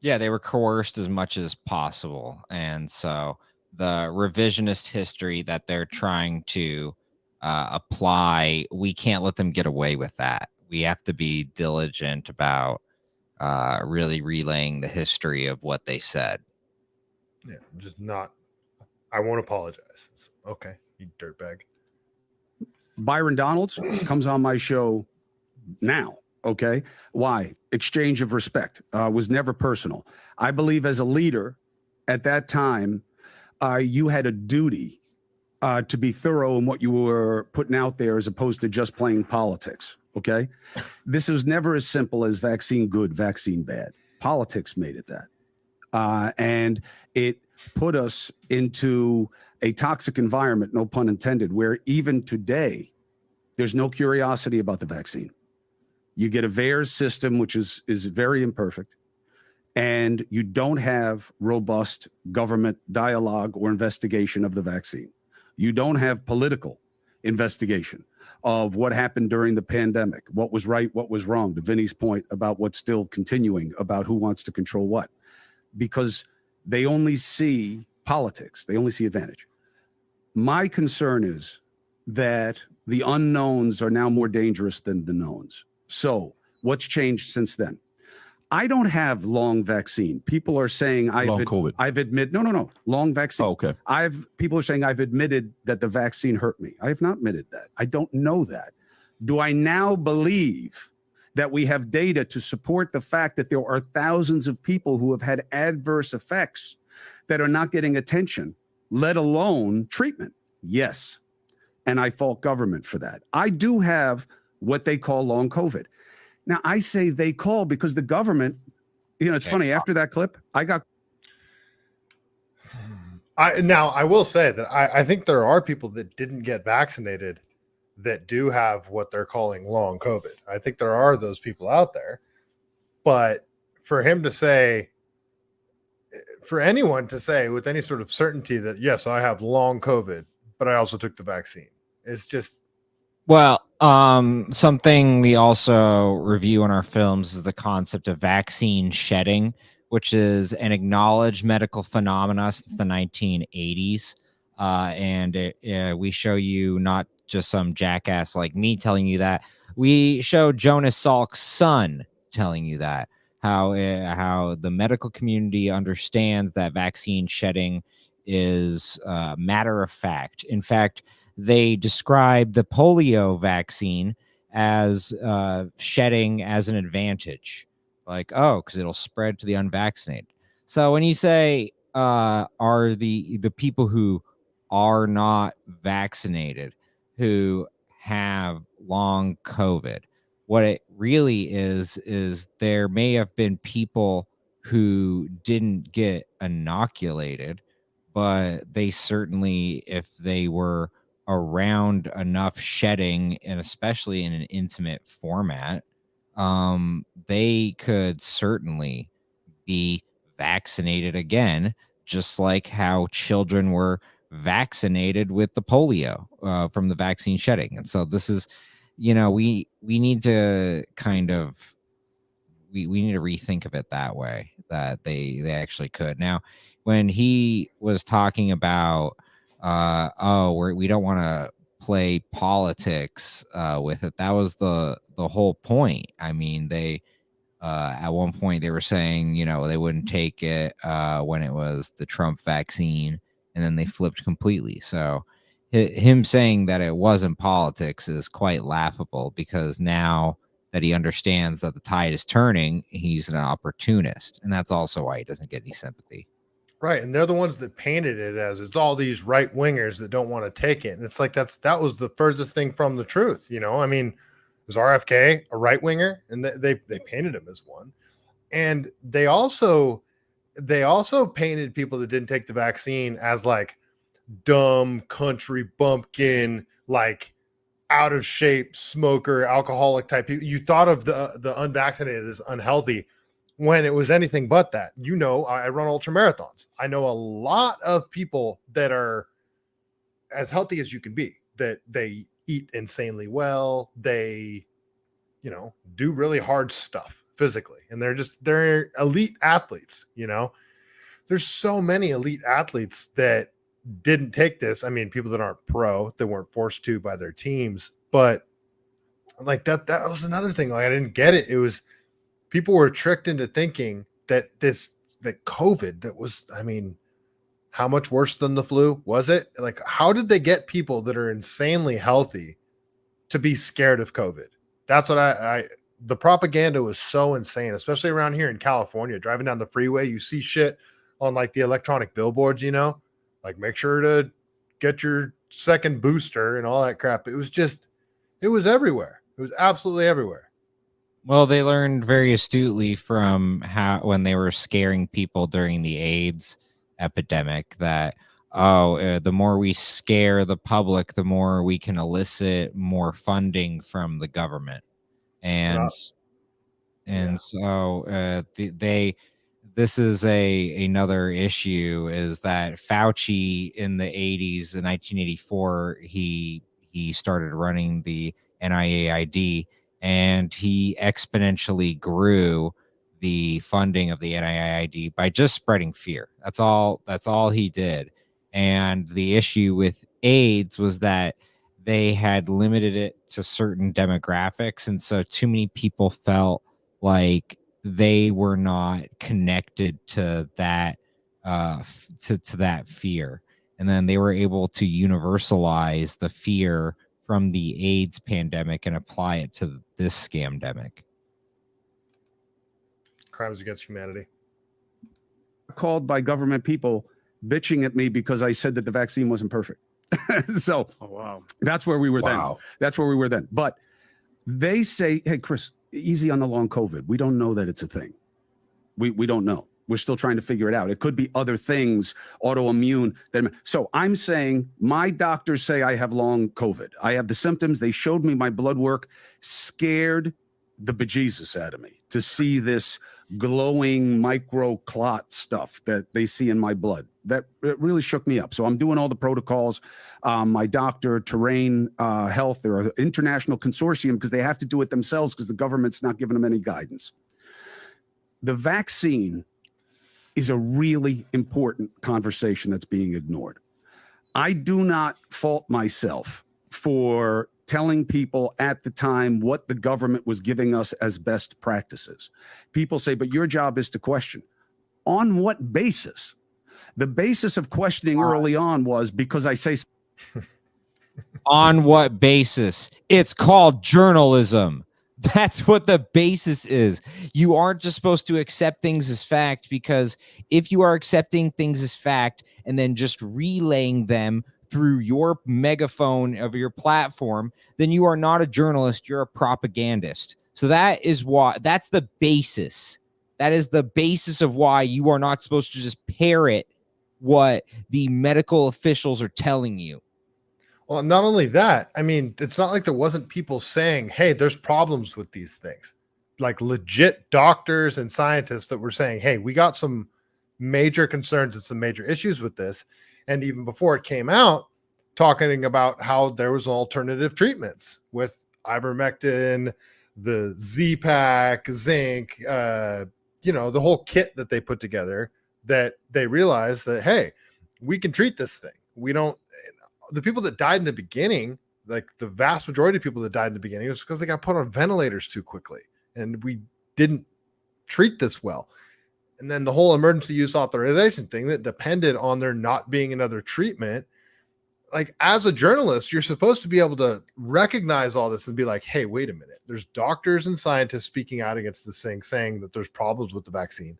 Yeah, they were coerced as much as possible. And so the revisionist history that they're trying to apply, we can't let them get away with that. We have to be diligent about really relaying the history of what they said. Yeah, I won't apologize. It's okay, you dirtbag. Byron Donalds comes on my show now. Okay. Why? Exchange of respect was never personal. I believe as a leader at that time, you had a duty to be thorough in what you were putting out there as opposed to just playing politics. Okay. This was never as simple as vaccine good, vaccine bad. Politics made it that. And it put us into a toxic environment, no pun intended, where even today, there's no curiosity about the vaccine. You get a VAERS system, which is very imperfect, and you don't have robust government dialogue or investigation of the vaccine. You don't have political investigation of what happened during the pandemic, what was right, what was wrong, to Vinny's point about what's still continuing, about who wants to control what, because they only see politics. They only see advantage. My concern is that the unknowns are now more dangerous than the knowns. So what's changed since then? I don't have long vaccine. People are saying long vaccine. Oh, okay. People are saying I've admitted that the vaccine hurt me. I have not admitted that. I don't know that. Do I now believe that we have data to support the fact that there are thousands of people who have had adverse effects that are not getting attention, let alone treatment? Yes. And I fault government for that. I do have what they call long COVID. Now, I say they call because the government, it's funny, after that clip, I will say that I think there are people that didn't get vaccinated that do have what they're calling long COVID. I think there are those people out there. But for anyone to say with any sort of certainty that, yes, I have long COVID, but I also took the vaccine, it's just... Well, something we also review in our films is the concept of vaccine shedding, which is an acknowledged medical phenomena since the 1980s. We show you not just some jackass like me telling you that. We show Jonas Salk's son telling you that, how the medical community understands that vaccine shedding is matter of fact. In fact, they describe the polio vaccine as shedding as an advantage, like, because it'll spread to the unvaccinated. So when you say are the people who are not vaccinated who have long COVID, what it really is there may have been people who didn't get inoculated, but they certainly, if they were around enough shedding, and especially in an intimate format, they could certainly be vaccinated again, just like how children were vaccinated with the polio from the vaccine shedding. And so this is, we need to kind of we need to rethink of it that way, that they actually could. Now, when he was talking about we don't want to play politics with it, that was the whole point. I mean, they At one point, they were saying, they wouldn't take it when it was the Trump vaccine, and then they flipped completely. So him saying that it wasn't politics is quite laughable, because now that he understands that the tide is turning, he's an opportunist. And that's also why he doesn't get any sympathy. Right. And they're the ones that painted it as it's all these right wingers that don't want to take it. And it's like that was the furthest thing from the truth. I mean, was RFK a right winger? And they painted him as one. And they also painted people that didn't take the vaccine as like dumb country bumpkin, like out of shape smoker, alcoholic type people. You thought of the unvaccinated as unhealthy, when it was anything but that. I run ultra marathons. I know a lot of people that are as healthy as you can be, that they eat insanely well. They, do really hard stuff physically, and they're elite athletes. There's so many elite athletes that didn't take this. I mean, people that aren't pro, that weren't forced to by their teams, but like that was another thing. Like, I didn't get it. It was, people were tricked into thinking that COVID, that was, I mean, how much worse than the flu was it? Like, how did they get people that are insanely healthy to be scared of COVID? That's what the propaganda was so insane, especially around here in California. Driving down the freeway, you see shit on like the electronic billboards, like make sure to get your second booster and all that crap. It was everywhere. It was absolutely everywhere. Well, they learned very astutely from when they were scaring people during the AIDS epidemic that, the more we scare the public, the more we can elicit more funding from the government. And so this is another issue, is that Fauci in the 80s, in 1984, he started running the NIAID, and he exponentially grew the funding of the NIAID by just spreading fear. That's all he did. And the issue with AIDS was that they had limited it to certain demographics, and so too many people felt like they were not connected to that to that fear. And then they were able to universalize the fear from the AIDS pandemic and apply it to this scamdemic. Crimes against humanity. Called by government people bitching at me because I said that the vaccine wasn't perfect. So that's where we were then. That's where we were then. But they say, hey, Chris, easy on the long COVID. We don't know that it's a thing. We don't know. We're still trying to figure it out. It could be other things, autoimmune. So I'm saying my doctors say I have long COVID. I have the symptoms. They showed me my blood work, scared the bejesus out of me to see this glowing micro clot stuff that they see in my blood. That it really shook me up. So I'm doing all the protocols. My doctor, Terrain Health, they're an international consortium because they have to do it themselves because the government's not giving them any guidance. The vaccine is a really important conversation that's being ignored. I do not fault myself for telling people at the time what the government was giving us as best practices. People say, but your job is to question. On what basis? The basis of questioning early on was because I say. On what basis? It's called journalism. That's what the basis is. You aren't just supposed to accept things as fact, because if you are accepting things as fact and then just relaying them through your megaphone of your platform, then you are not a journalist, you're a propagandist. So that's the basis. That is the basis of why you are not supposed to just parrot what the medical officials are telling you. Well, not only that, I mean, it's not like there wasn't people saying, hey, there's problems with these things. Like legit doctors and scientists that were saying, hey, we got some major concerns and some major issues with this. And even before it came out, talking about how there was alternative treatments with ivermectin, the Z-Pack, zinc, the whole kit that they put together, that they realized that, hey, we can treat this thing. The people that died in the beginning, like the vast majority of people that died in the beginning, was because they got put on ventilators too quickly. And we didn't treat this well. And then the whole emergency use authorization thing that depended on there not being another treatment. Like, as a journalist, you're supposed to be able to recognize all this and be like, hey, wait a minute. There's doctors and scientists speaking out against this thing, saying that there's problems with the vaccine.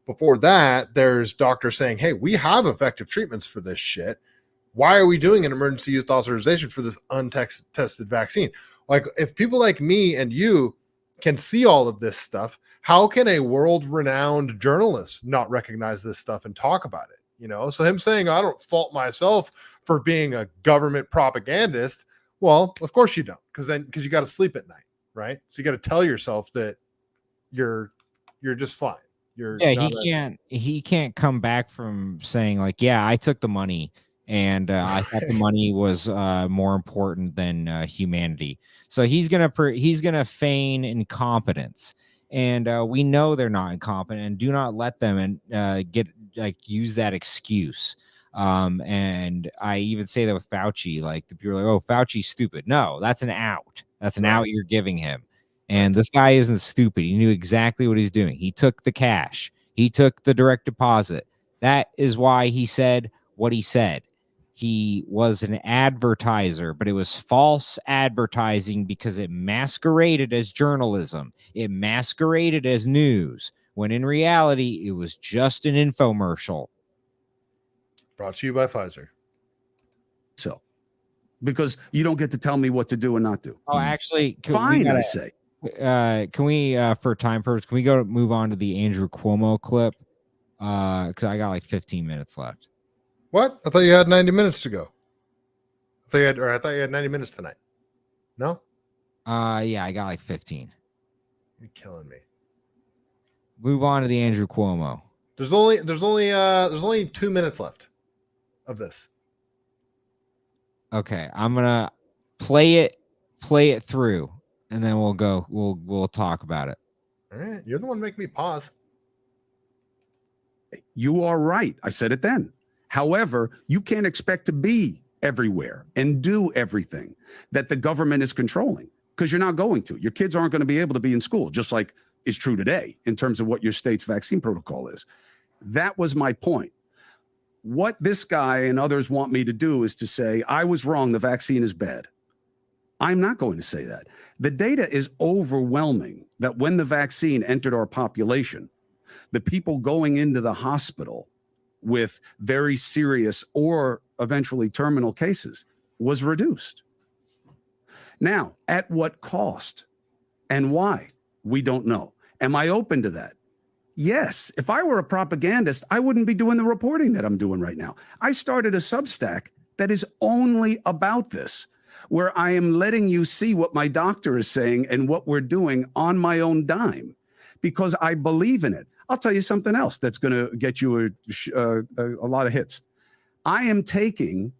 Before that, there's doctors saying, hey, we have effective treatments for this shit. Why are we doing an emergency use authorization for this untested vaccine? Like, if people like me and you can see all of this stuff, how can a world-renowned journalist not recognize this stuff and talk about it? You know, so him saying, I don't fault myself for being a government propagandist. Well, of course you don't, because you got to sleep at night, right? So you got to tell yourself that you're just fine. He can't come back from saying like, yeah, I took the money and I thought the money was more important than humanity. So he's gonna feign incompetence, and we know they're not incompetent, and do not let them use that excuse. And I even say that with Fauci, like the people are like, oh, Fauci's stupid. No, that's an out. That's an out you're giving him. And this guy isn't stupid. He knew exactly what he's doing. He took the cash. He took the direct deposit. That is why he said what he said. He was an advertiser, but it was false advertising because it masqueraded as journalism. It masqueraded as news, when in reality, it was just an infomercial. Brought to you by Pfizer. So, because you don't get to tell me what to do and not do. Oh, actually, fine, I say. Can we, for time purpose, can we move on to the Andrew Cuomo clip? Because I got like 15 minutes left. What? I thought you had 90 minutes to go. I thought you had 90 minutes tonight. No? Yeah, I got like 15. You're killing me. Move on to the Andrew Cuomo. There's only 2 minutes left of this. Okay, I'm gonna play it through, and then we'll talk about it. All right, you're the one making me pause. You are right. I said it then. However, you can't expect to be everywhere and do everything that the government is controlling, because you're not going to. Your kids aren't going to be able to be in school, just like is true today in terms of what your state's vaccine protocol is. That was my point. What this guy and others want me to do is to say, I was wrong, the vaccine is bad. I'm not going to say that. The data is overwhelming that when the vaccine entered our population, the people going into the hospital with very serious or eventually terminal cases was reduced. Now, at what cost and why? We don't know. Am I open to that? Yes. If I were a propagandist, I wouldn't be doing the reporting that I'm doing right now. I started a Substack that is only about this, where I am letting you see what my doctor is saying and what we're doing on my own dime, because I believe in it. I'll tell you something else that's going to get you a lot of hits. I am taking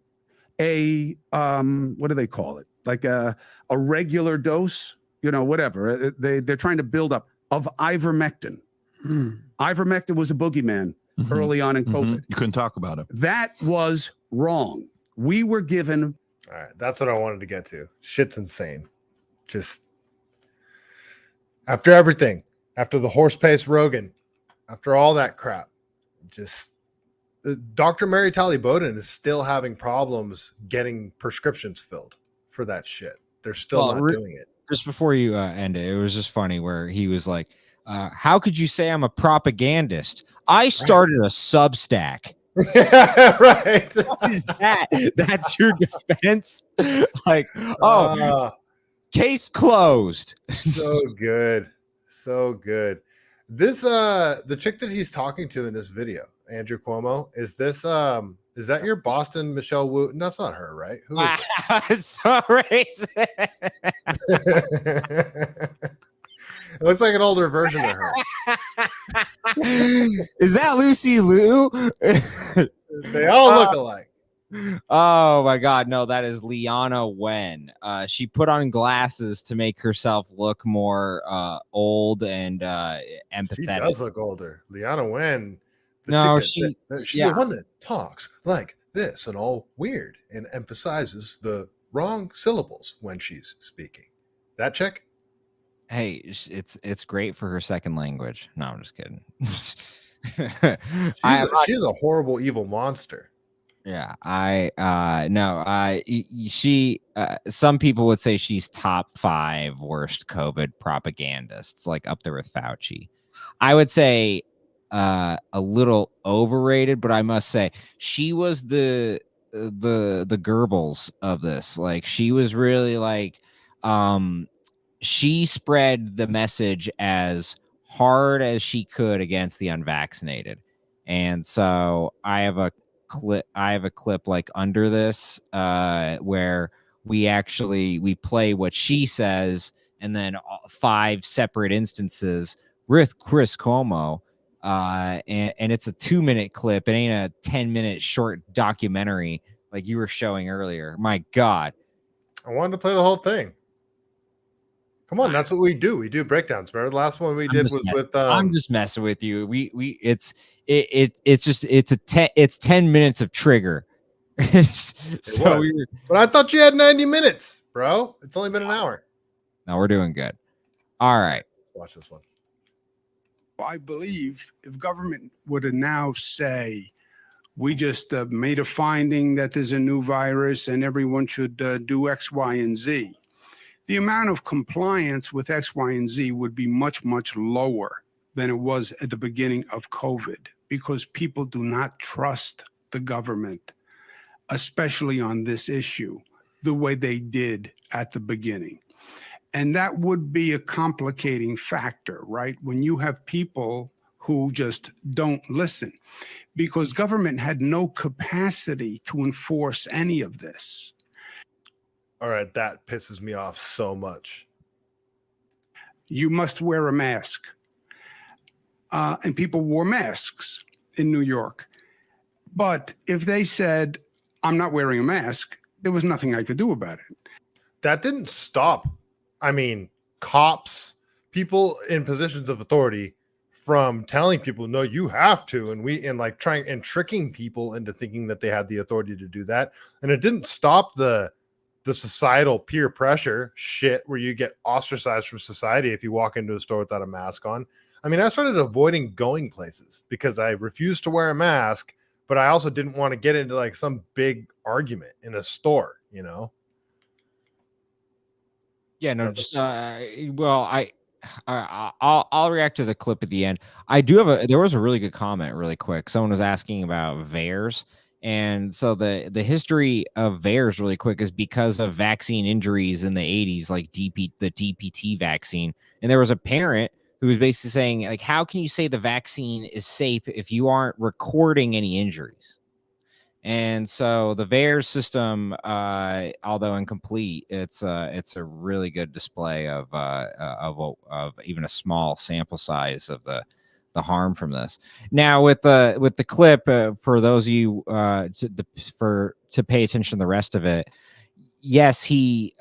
a, what do they call it? Like a regular dose, whatever. They're trying to build up of Ivermectin. Ivermectin was a boogeyman early on in COVID. You couldn't talk about it. That was wrong. We were given. All right. That's what I wanted to get to. Shit's insane. Just after everything, after the horse-paced Rogan, after all that crap, just Dr. Mary Talley Bowden is still having problems getting prescriptions filled for that shit. They're still not doing it. Just before you end it, it was just funny where he was like, how could you say I'm a propagandist? I started a Substack. Right. What is that? That's your defense? Like, case closed. So good. So good. This the chick that he's talking to in this video, Andrew Cuomo, is that your Boston Michelle Wu? That's not her, right? Who is so racist. It looks like an older version of her. Is that Lucy Liu? They all look alike. Oh my God, no, that is Liana Wen. She put on glasses to make herself look more old and empathetic. She does look older. Liana Wen. She's the one that talks like this and all weird and emphasizes the wrong syllables when she's speaking. That chick? Hey, it's great for her second language. No, I'm just kidding. She's a horrible, evil monster. Yeah, she some people would say she's top 5 worst COVID propagandists, like up there with Fauci. I would say a little overrated, but I must say she was the Goebbels of this. Like, she was really like she spread the message as hard as she could against the unvaccinated. And so I have a clip like under this where we play what she says, and then 5 separate instances with Chris Cuomo, and it's a 2-minute clip. It ain't a 10-minute short documentary like you were showing earlier. My God, I wanted to play the whole thing. Come on, that's what we do. We do breakdowns. Remember the last one we did was with I'm just messing with you. It's 10 minutes of trigger. So but I thought you had 90 minutes, bro. It's only been an hour. No, we're doing good. All right. Watch this one. I believe if government were to now say, we just made a finding that there's a new virus and everyone should do X, Y, and Z, the amount of compliance with X, Y, and Z would be much, much lower than it was at the beginning of COVID, because people do not trust the government, especially on this issue, the way they did at the beginning. And that would be a complicating factor, right? When you have people who just don't listen, because government had no capacity to enforce any of this. All right, that pisses me off so much. You must wear a mask. And people wore masks in New York. But if they said, I'm not wearing a mask, there was nothing I could do about it. That didn't stop, I mean, cops, people in positions of authority from telling people, no, you have to, and like trying and tricking people into thinking that they had the authority to do that. And it didn't stop the societal peer pressure shit where you get ostracized from society if you walk into a store without a mask on. I mean, I started avoiding going places because I refused to wear a mask, but I also didn't want to get into like some big argument in a store, you know? Yeah, no, just well, I'll react to the clip at the end. There was a really good comment really quick. Someone was asking about VAERS. And so the history of VAERS really quick is because of vaccine injuries in the 80s, like the DPT vaccine. And there was a parent who was basically saying, like, how can you say the vaccine is safe if you aren't recording any injuries? And so the VAERS system, although incomplete, it's a really good display of even a small sample size of the harm from this. Now with the clip, for those of you to pay attention to the rest of it, yes, he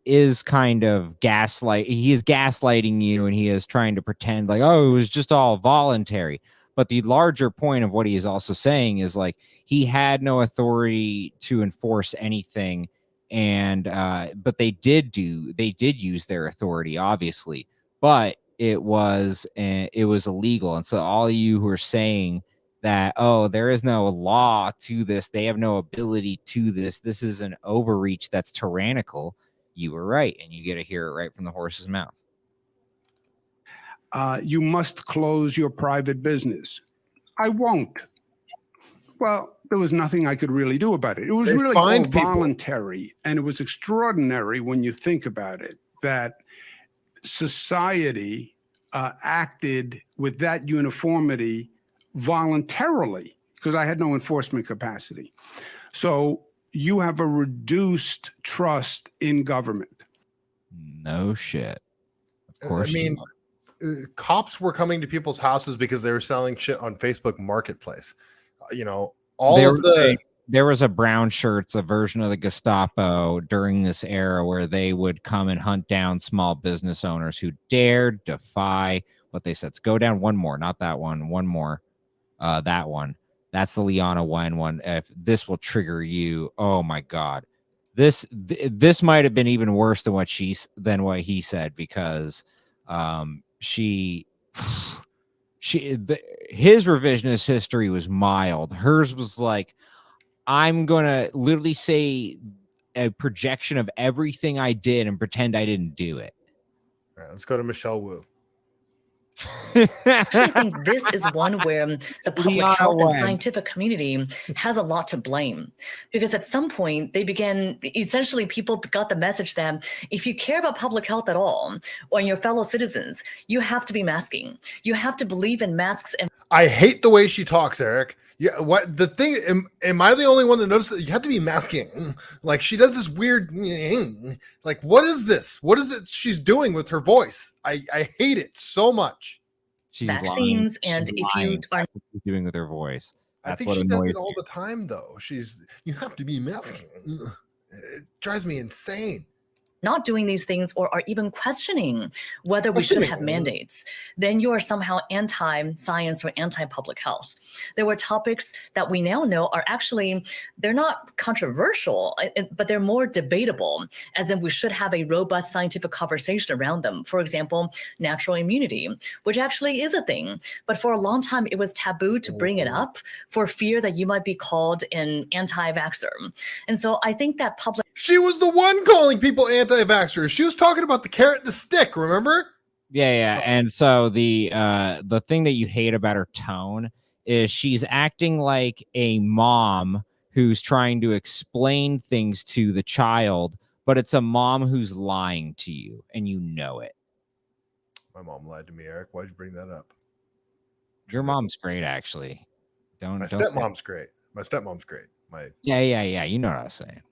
is kind of gaslighting you, and he is trying to pretend like, oh, it was just all voluntary. But the larger point of what he is also saying is, like, he had no authority to enforce anything, and but they did use their authority, obviously, but it was illegal. And so all you who are saying that, oh, there is no law to this, they have no ability to this is an overreach that's tyrannical, you were right, and you get to hear it right from the horse's mouth. You must close your private business. I won't. Well, there was nothing I could really do about it. It was really all voluntary, and it was extraordinary when you think about it, that society acted with that uniformity voluntarily, because I had no enforcement capacity. So you have a reduced trust in government. No shit. Of course. I mean, cops were coming to people's houses because they were selling shit on Facebook Marketplace. You know, there was a brown shirts, a version of the Gestapo during this era where they would come and hunt down small business owners who dared defy what they said. Go down one more, not that one, one more. That one. That's the Liana Wine one. If this will trigger you, oh my God. this might have been even worse than what he said, because his revisionist history was mild. Hers was like, I'm gonna literally say a projection of everything I did and pretend I didn't do it. All right, let's go to Michelle Wu. I actually think this is one where the public health and scientific community has a lot to blame, because at some point they began, essentially people got the message that if you care about public health at all or your fellow citizens, you have to be masking. You have to believe in masks. And I hate the way she talks, Eric. Yeah, what the thing? Am I the only one that noticed that you have to be masking? Like, she does this weird, like, what is this? What is it she's doing with her voice? I hate it so much. She's vaccines, lying. and She's if lying. you are That's what she's doing with her voice, that's I think what she does annoys it all me. the time, though. You have to be masking. It drives me insane. not doing these things or are even questioning whether we should have mandates, then you are somehow anti-science or anti-public health. There were topics that we now know are actually, they're not controversial, but they're more debatable, as in we should have a robust scientific conversation around them. For example, natural immunity, which actually is a thing, but for a long time it was taboo to bring it up for fear that you might be called an anti-vaxxer. And so I think that public... She was the one calling people anti-vaxxers. She was talking about the carrot and the stick, remember? Yeah. And so the thing that you hate about her tone is she's acting like a mom who's trying to explain things to the child, but it's a mom who's lying to you and you know it. My mom lied to me, Eric. Why'd you bring that up? Your mom's great, actually. My stepmom's great. My stepmom's great. Yeah. You know what I was saying.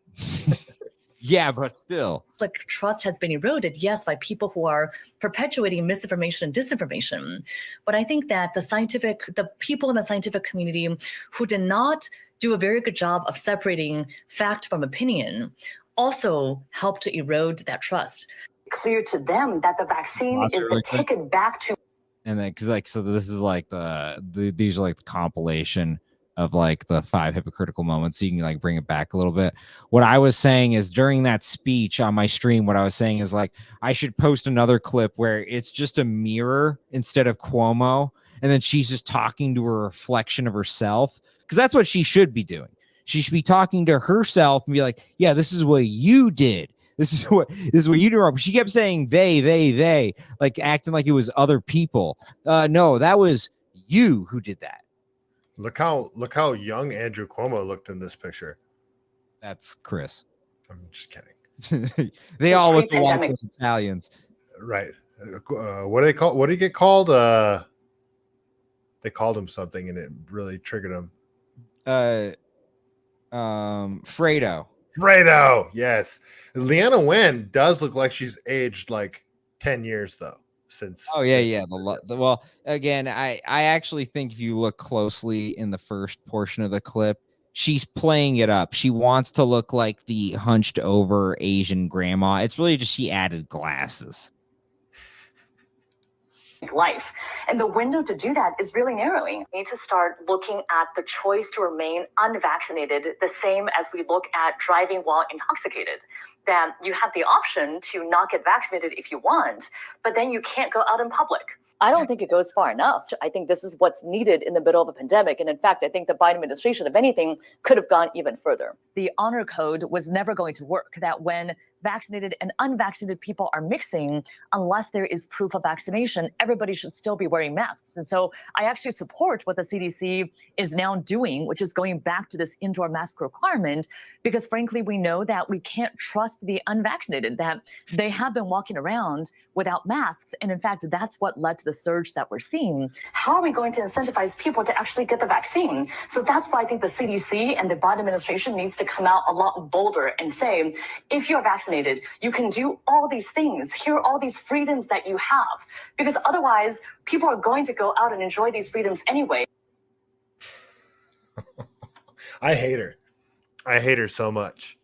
Yeah, but still. Like, trust has been eroded, yes, by people who are perpetuating misinformation and disinformation. But I think that the people in the scientific community who did not do a very good job of separating fact from opinion also helped to erode that trust. Clear to them that the vaccine is the ticket back to. And then, so this is like these are like the compilation of like the 5 hypocritical moments, so you can like bring it back a little bit. What I was saying is, during that speech on my stream, what I was saying is like, I should post another clip where it's just a mirror instead of Cuomo, and then she's just talking to a reflection of herself, because that's what she should be doing. She should be talking to herself and be like, yeah, this is what you did. This is what you do wrong. She kept saying they, like acting like it was other people. No, that was you who did that. Look how young Andrew Cuomo looked in this picture. That's Chris. I'm just kidding. They all look like those Italians. Right. What do they call? What did he get called? They called him something and it really triggered him. Fredo. Yes. Leanna Wen does look like she's aged like 10 years though. Since well, again, I actually think if you look closely in the first portion of the clip, she's playing it up. She wants to look like the hunched over Asian grandma. It's really just she added glasses. Life. And the window to do that is really narrowing. We need to start looking at the choice to remain unvaccinated the same as we look at driving while intoxicated. That you have the option to not get vaccinated if you want, but then you can't go out in public. I don't think it goes far enough. I think this is what's needed in the middle of a pandemic. And in fact, I think the Biden administration, if anything, could have gone even further. The honor code was never going to work, that when vaccinated and unvaccinated people are mixing, unless there is proof of vaccination, everybody should still be wearing masks. And so I actually support what the CDC is now doing, which is going back to this indoor mask requirement, because frankly, we know that we can't trust the unvaccinated, that they have been walking around without masks. And in fact, that's what led to the surge that we're seeing. How are we going to incentivize people to actually get the vaccine? So that's why I think the CDC and the Biden administration needs to come out a lot bolder and say, if you're vaccinated, you can do all these things. Here are all these freedoms that you have. Because otherwise, people are going to go out and enjoy these freedoms anyway. I hate her. I hate her so much.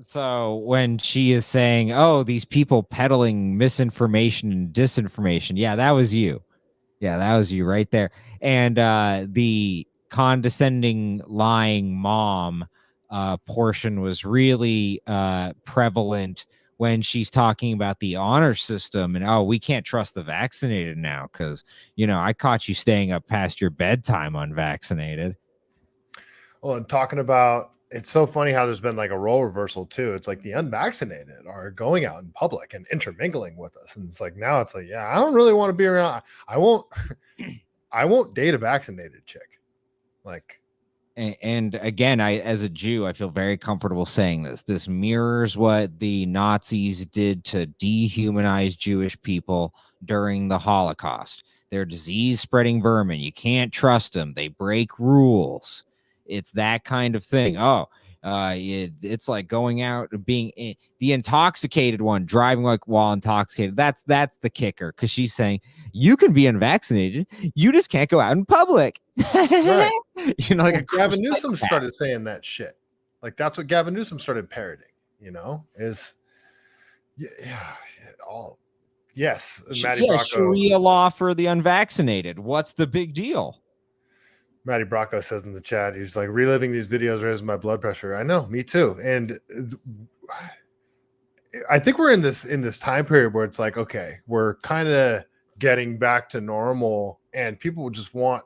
So when she is saying, oh, these people peddling misinformation and disinformation, that was you. Yeah, that was you right there. And the condescending, lying mom portion was really prevalent when she's talking about the honor system and, oh, we can't trust the vaccinated now because, you know, I caught you staying up past your bedtime unvaccinated. Well, and talking about, it's so funny how there's been like a role reversal too. It's like the unvaccinated are going out in public and intermingling with us. And it's like, now it's like, yeah, I don't really want to be around. I won't date a vaccinated chick. Like, and again, as a Jew, I feel very comfortable saying this. This mirrors what the Nazis did to dehumanize Jewish people during the Holocaust. They're disease-spreading vermin. You can't trust them. They break rules. It's that kind of thing. Oh, it's like going out and being the intoxicated one, driving like while intoxicated. That's the kicker, because she's saying you can be unvaccinated, you just can't go out in public. Right. You know, like a Gavin Newsom started saying that shit. Like that's what Gavin Newsom started parroting. You know, is all yes. Matty Bracco, Sharia law for the unvaccinated. What's the big deal? Matty Bracco says in the chat, he's like, reliving these videos raises my blood pressure. I know, me too. And I think we're in this time period where it's like, okay, we're kind of getting back to normal, and people just want,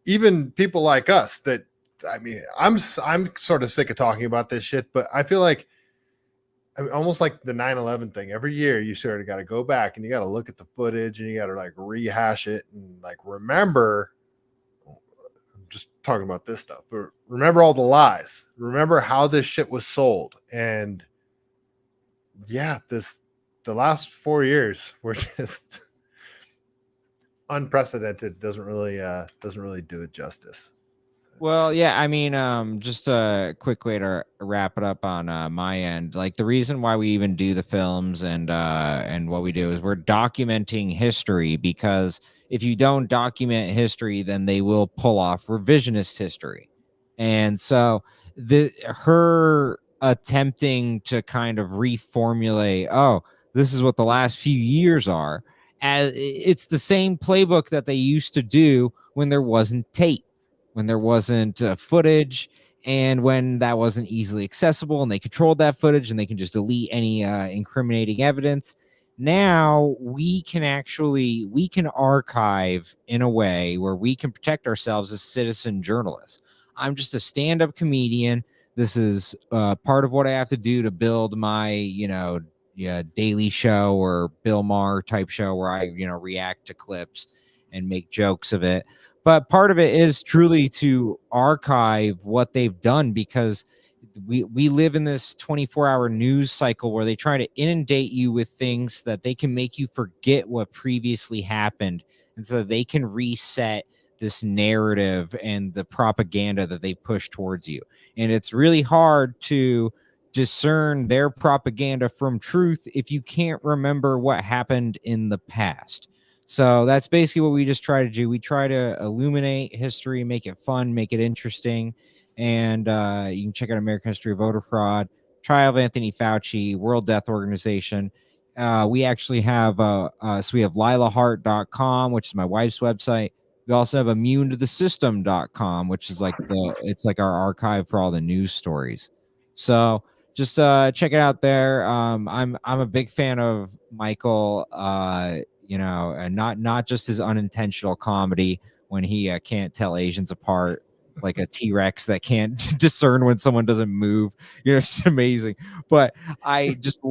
even people like us that, I mean, I'm sort of sick of talking about this shit, but I feel like, I mean, almost like the 9/11 thing. Every year you sort of got to go back and you got to look at the footage and you got to like rehash it and like remember. Just talking about this stuff, but remember all the lies. Remember how this shit was sold. And yeah, the last 4 years were just unprecedented. Doesn't really do it justice. Well, yeah, I mean, just a quick way to wrap it up on my end. Like, the reason why we even do the films and what we do is we're documenting history, because if you don't document history, then they will pull off revisionist history. And so her attempting to kind of reformulate, oh, this is what the last few years are, as it's the same playbook that they used to do when there wasn't tape, when there wasn't footage, and when that wasn't easily accessible, and they controlled that footage and they can just delete any incriminating evidence. Now we can archive in a way where we can protect ourselves as citizen journalists. I'm just a stand-up comedian. This is part of what I have to do to build my, daily show or Bill Maher type show where I, react to clips and make jokes of it. But part of it is truly to archive what they've done, because we live in this 24-hour news cycle where they try to inundate you with things that they can make you forget what previously happened, and so they can reset this narrative and the propaganda that they push towards you. And it's really hard to discern their propaganda from truth if you can't remember what happened in the past. So that's basically what we just try to do. We try to illuminate history, make it fun, make it interesting. And you can check out American History of Voter Fraud, Trial of Anthony Fauci, World Death Organization. We actually have, so we have lilaheart.com, which is my wife's website. We also have immunetothesystem.com, which is like it's like our archive for all the news stories. So just check it out there. I'm a big fan of Michael, and not just his unintentional comedy when he can't tell Asians apart like a T-Rex that can't discern when someone doesn't move. It's amazing. But I just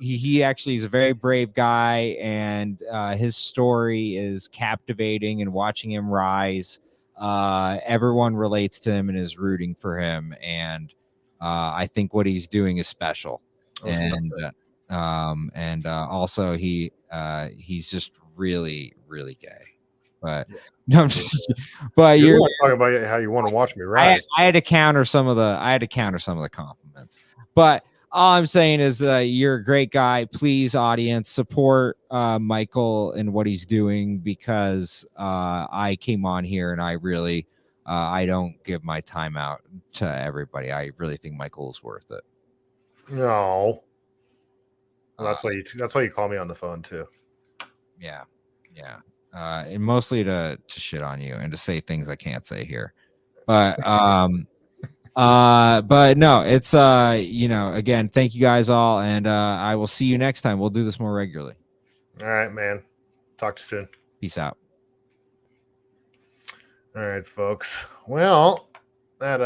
he actually is a very brave guy, and his story is captivating, and watching him rise, everyone relates to him and is rooting for him, and I think what he's doing is special. Also he's just really, really gay. But no, I'm just, but you're talking about how you want to watch me rise. I had to counter some of the compliments. But all I'm saying is you're a great guy. Please, audience, support Michael and what he's doing, because I came on here and I really I don't give my time out to everybody. I really think Michael is worth it. No. Well, that's why you call me on the phone too. Yeah. And mostly to shit on you and to say things I can't say here. But But no, it's again, thank you guys all, and I will see you next time. We'll do this more regularly. All right, man. Talk to you soon. Peace out. All right, folks. Well, that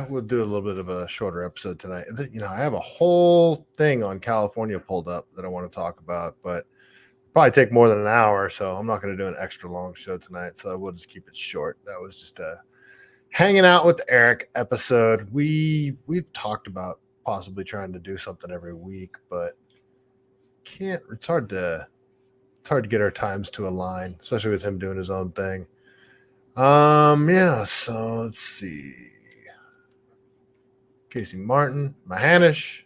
we'll do a little bit of a shorter episode tonight. I have a whole thing on California pulled up that I want to talk about, but probably take more than an hour, so I'm not going to do an extra long show tonight. So I will just keep it short. That was just a hanging out with Eric episode. We've talked about possibly trying to do something every week, but it's hard to get our times to align, especially with him doing his own thing. So let's see. Casey Martin, Mahanish,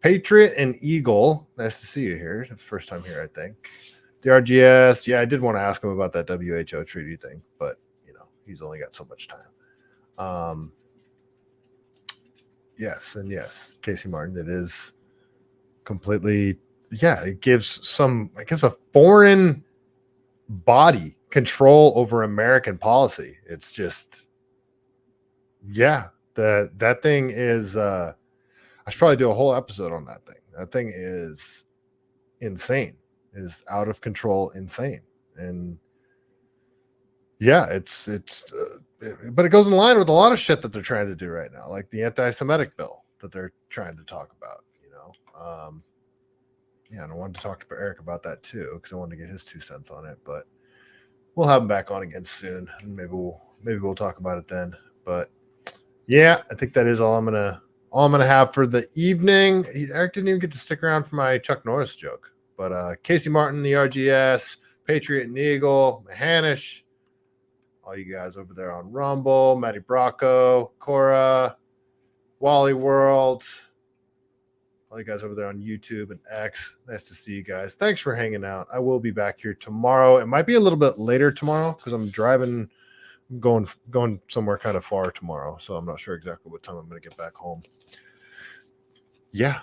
Patriot, and Eagle. Nice to see you here. The first time here, I think. The RGS. Yeah, I did want to ask him about that WHO treaty thing, but he's only got so much time. Yes, Casey Martin. It is completely. Yeah, it gives some, I guess, a foreign body control over American policy. It's just, that thing is. I should probably do a whole episode on that thing. That thing is insane. Is out of control, insane, and but it goes in line with a lot of shit that they're trying to do right now, like the anti-Semitic bill that they're trying to talk about. And I wanted to talk to Eric about that too, because I wanted to get his 2 cents on it. But we'll have him back on again soon, and maybe we'll talk about it then. But yeah, I think that is all I'm gonna have for the evening. Eric didn't even get to stick around for my Chuck Norris joke. But Casey Martin, the RGS, Patriot and Eagle, Mahanish, all you guys over there on Rumble, Matty Bracco, Cora, Wally World, all you guys over there on YouTube and X. Nice to see you guys. Thanks for hanging out. I will be back here tomorrow. It might be a little bit later tomorrow because I'm driving, going somewhere kind of far tomorrow. So I'm not sure exactly what time I'm going to get back home. Yeah.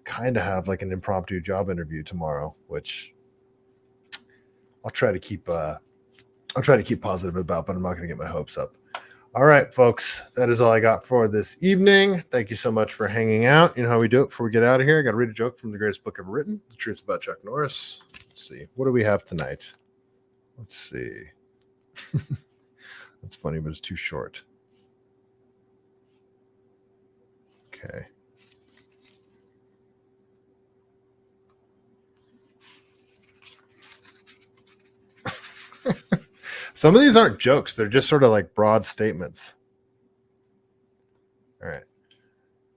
Kind of have like an impromptu job interview tomorrow, which I'll try to keep positive about, but I'm not going to get my hopes up. All right, folks, that is all I got for this evening. Thank you so much for hanging out. You know how we do it before we get out of here. I got to read a joke from the greatest book ever written, The Truth About Chuck Norris. Let's see. What do we have tonight? Let's see. That's funny, but it's too short. Okay. Some of these aren't jokes. They're just sort of like broad statements. All right.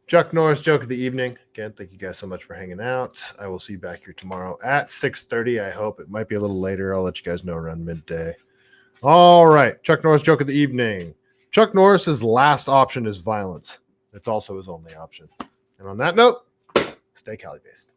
Chuck Norris joke of the evening. Again, thank you guys so much for hanging out. I will see you back here tomorrow at 6:30. I hope it might be a little later. I'll let you guys know around midday. All right. Chuck Norris joke of the evening. Chuck Norris's last option is violence. It's also his only option. And on that note, stay CaliBased.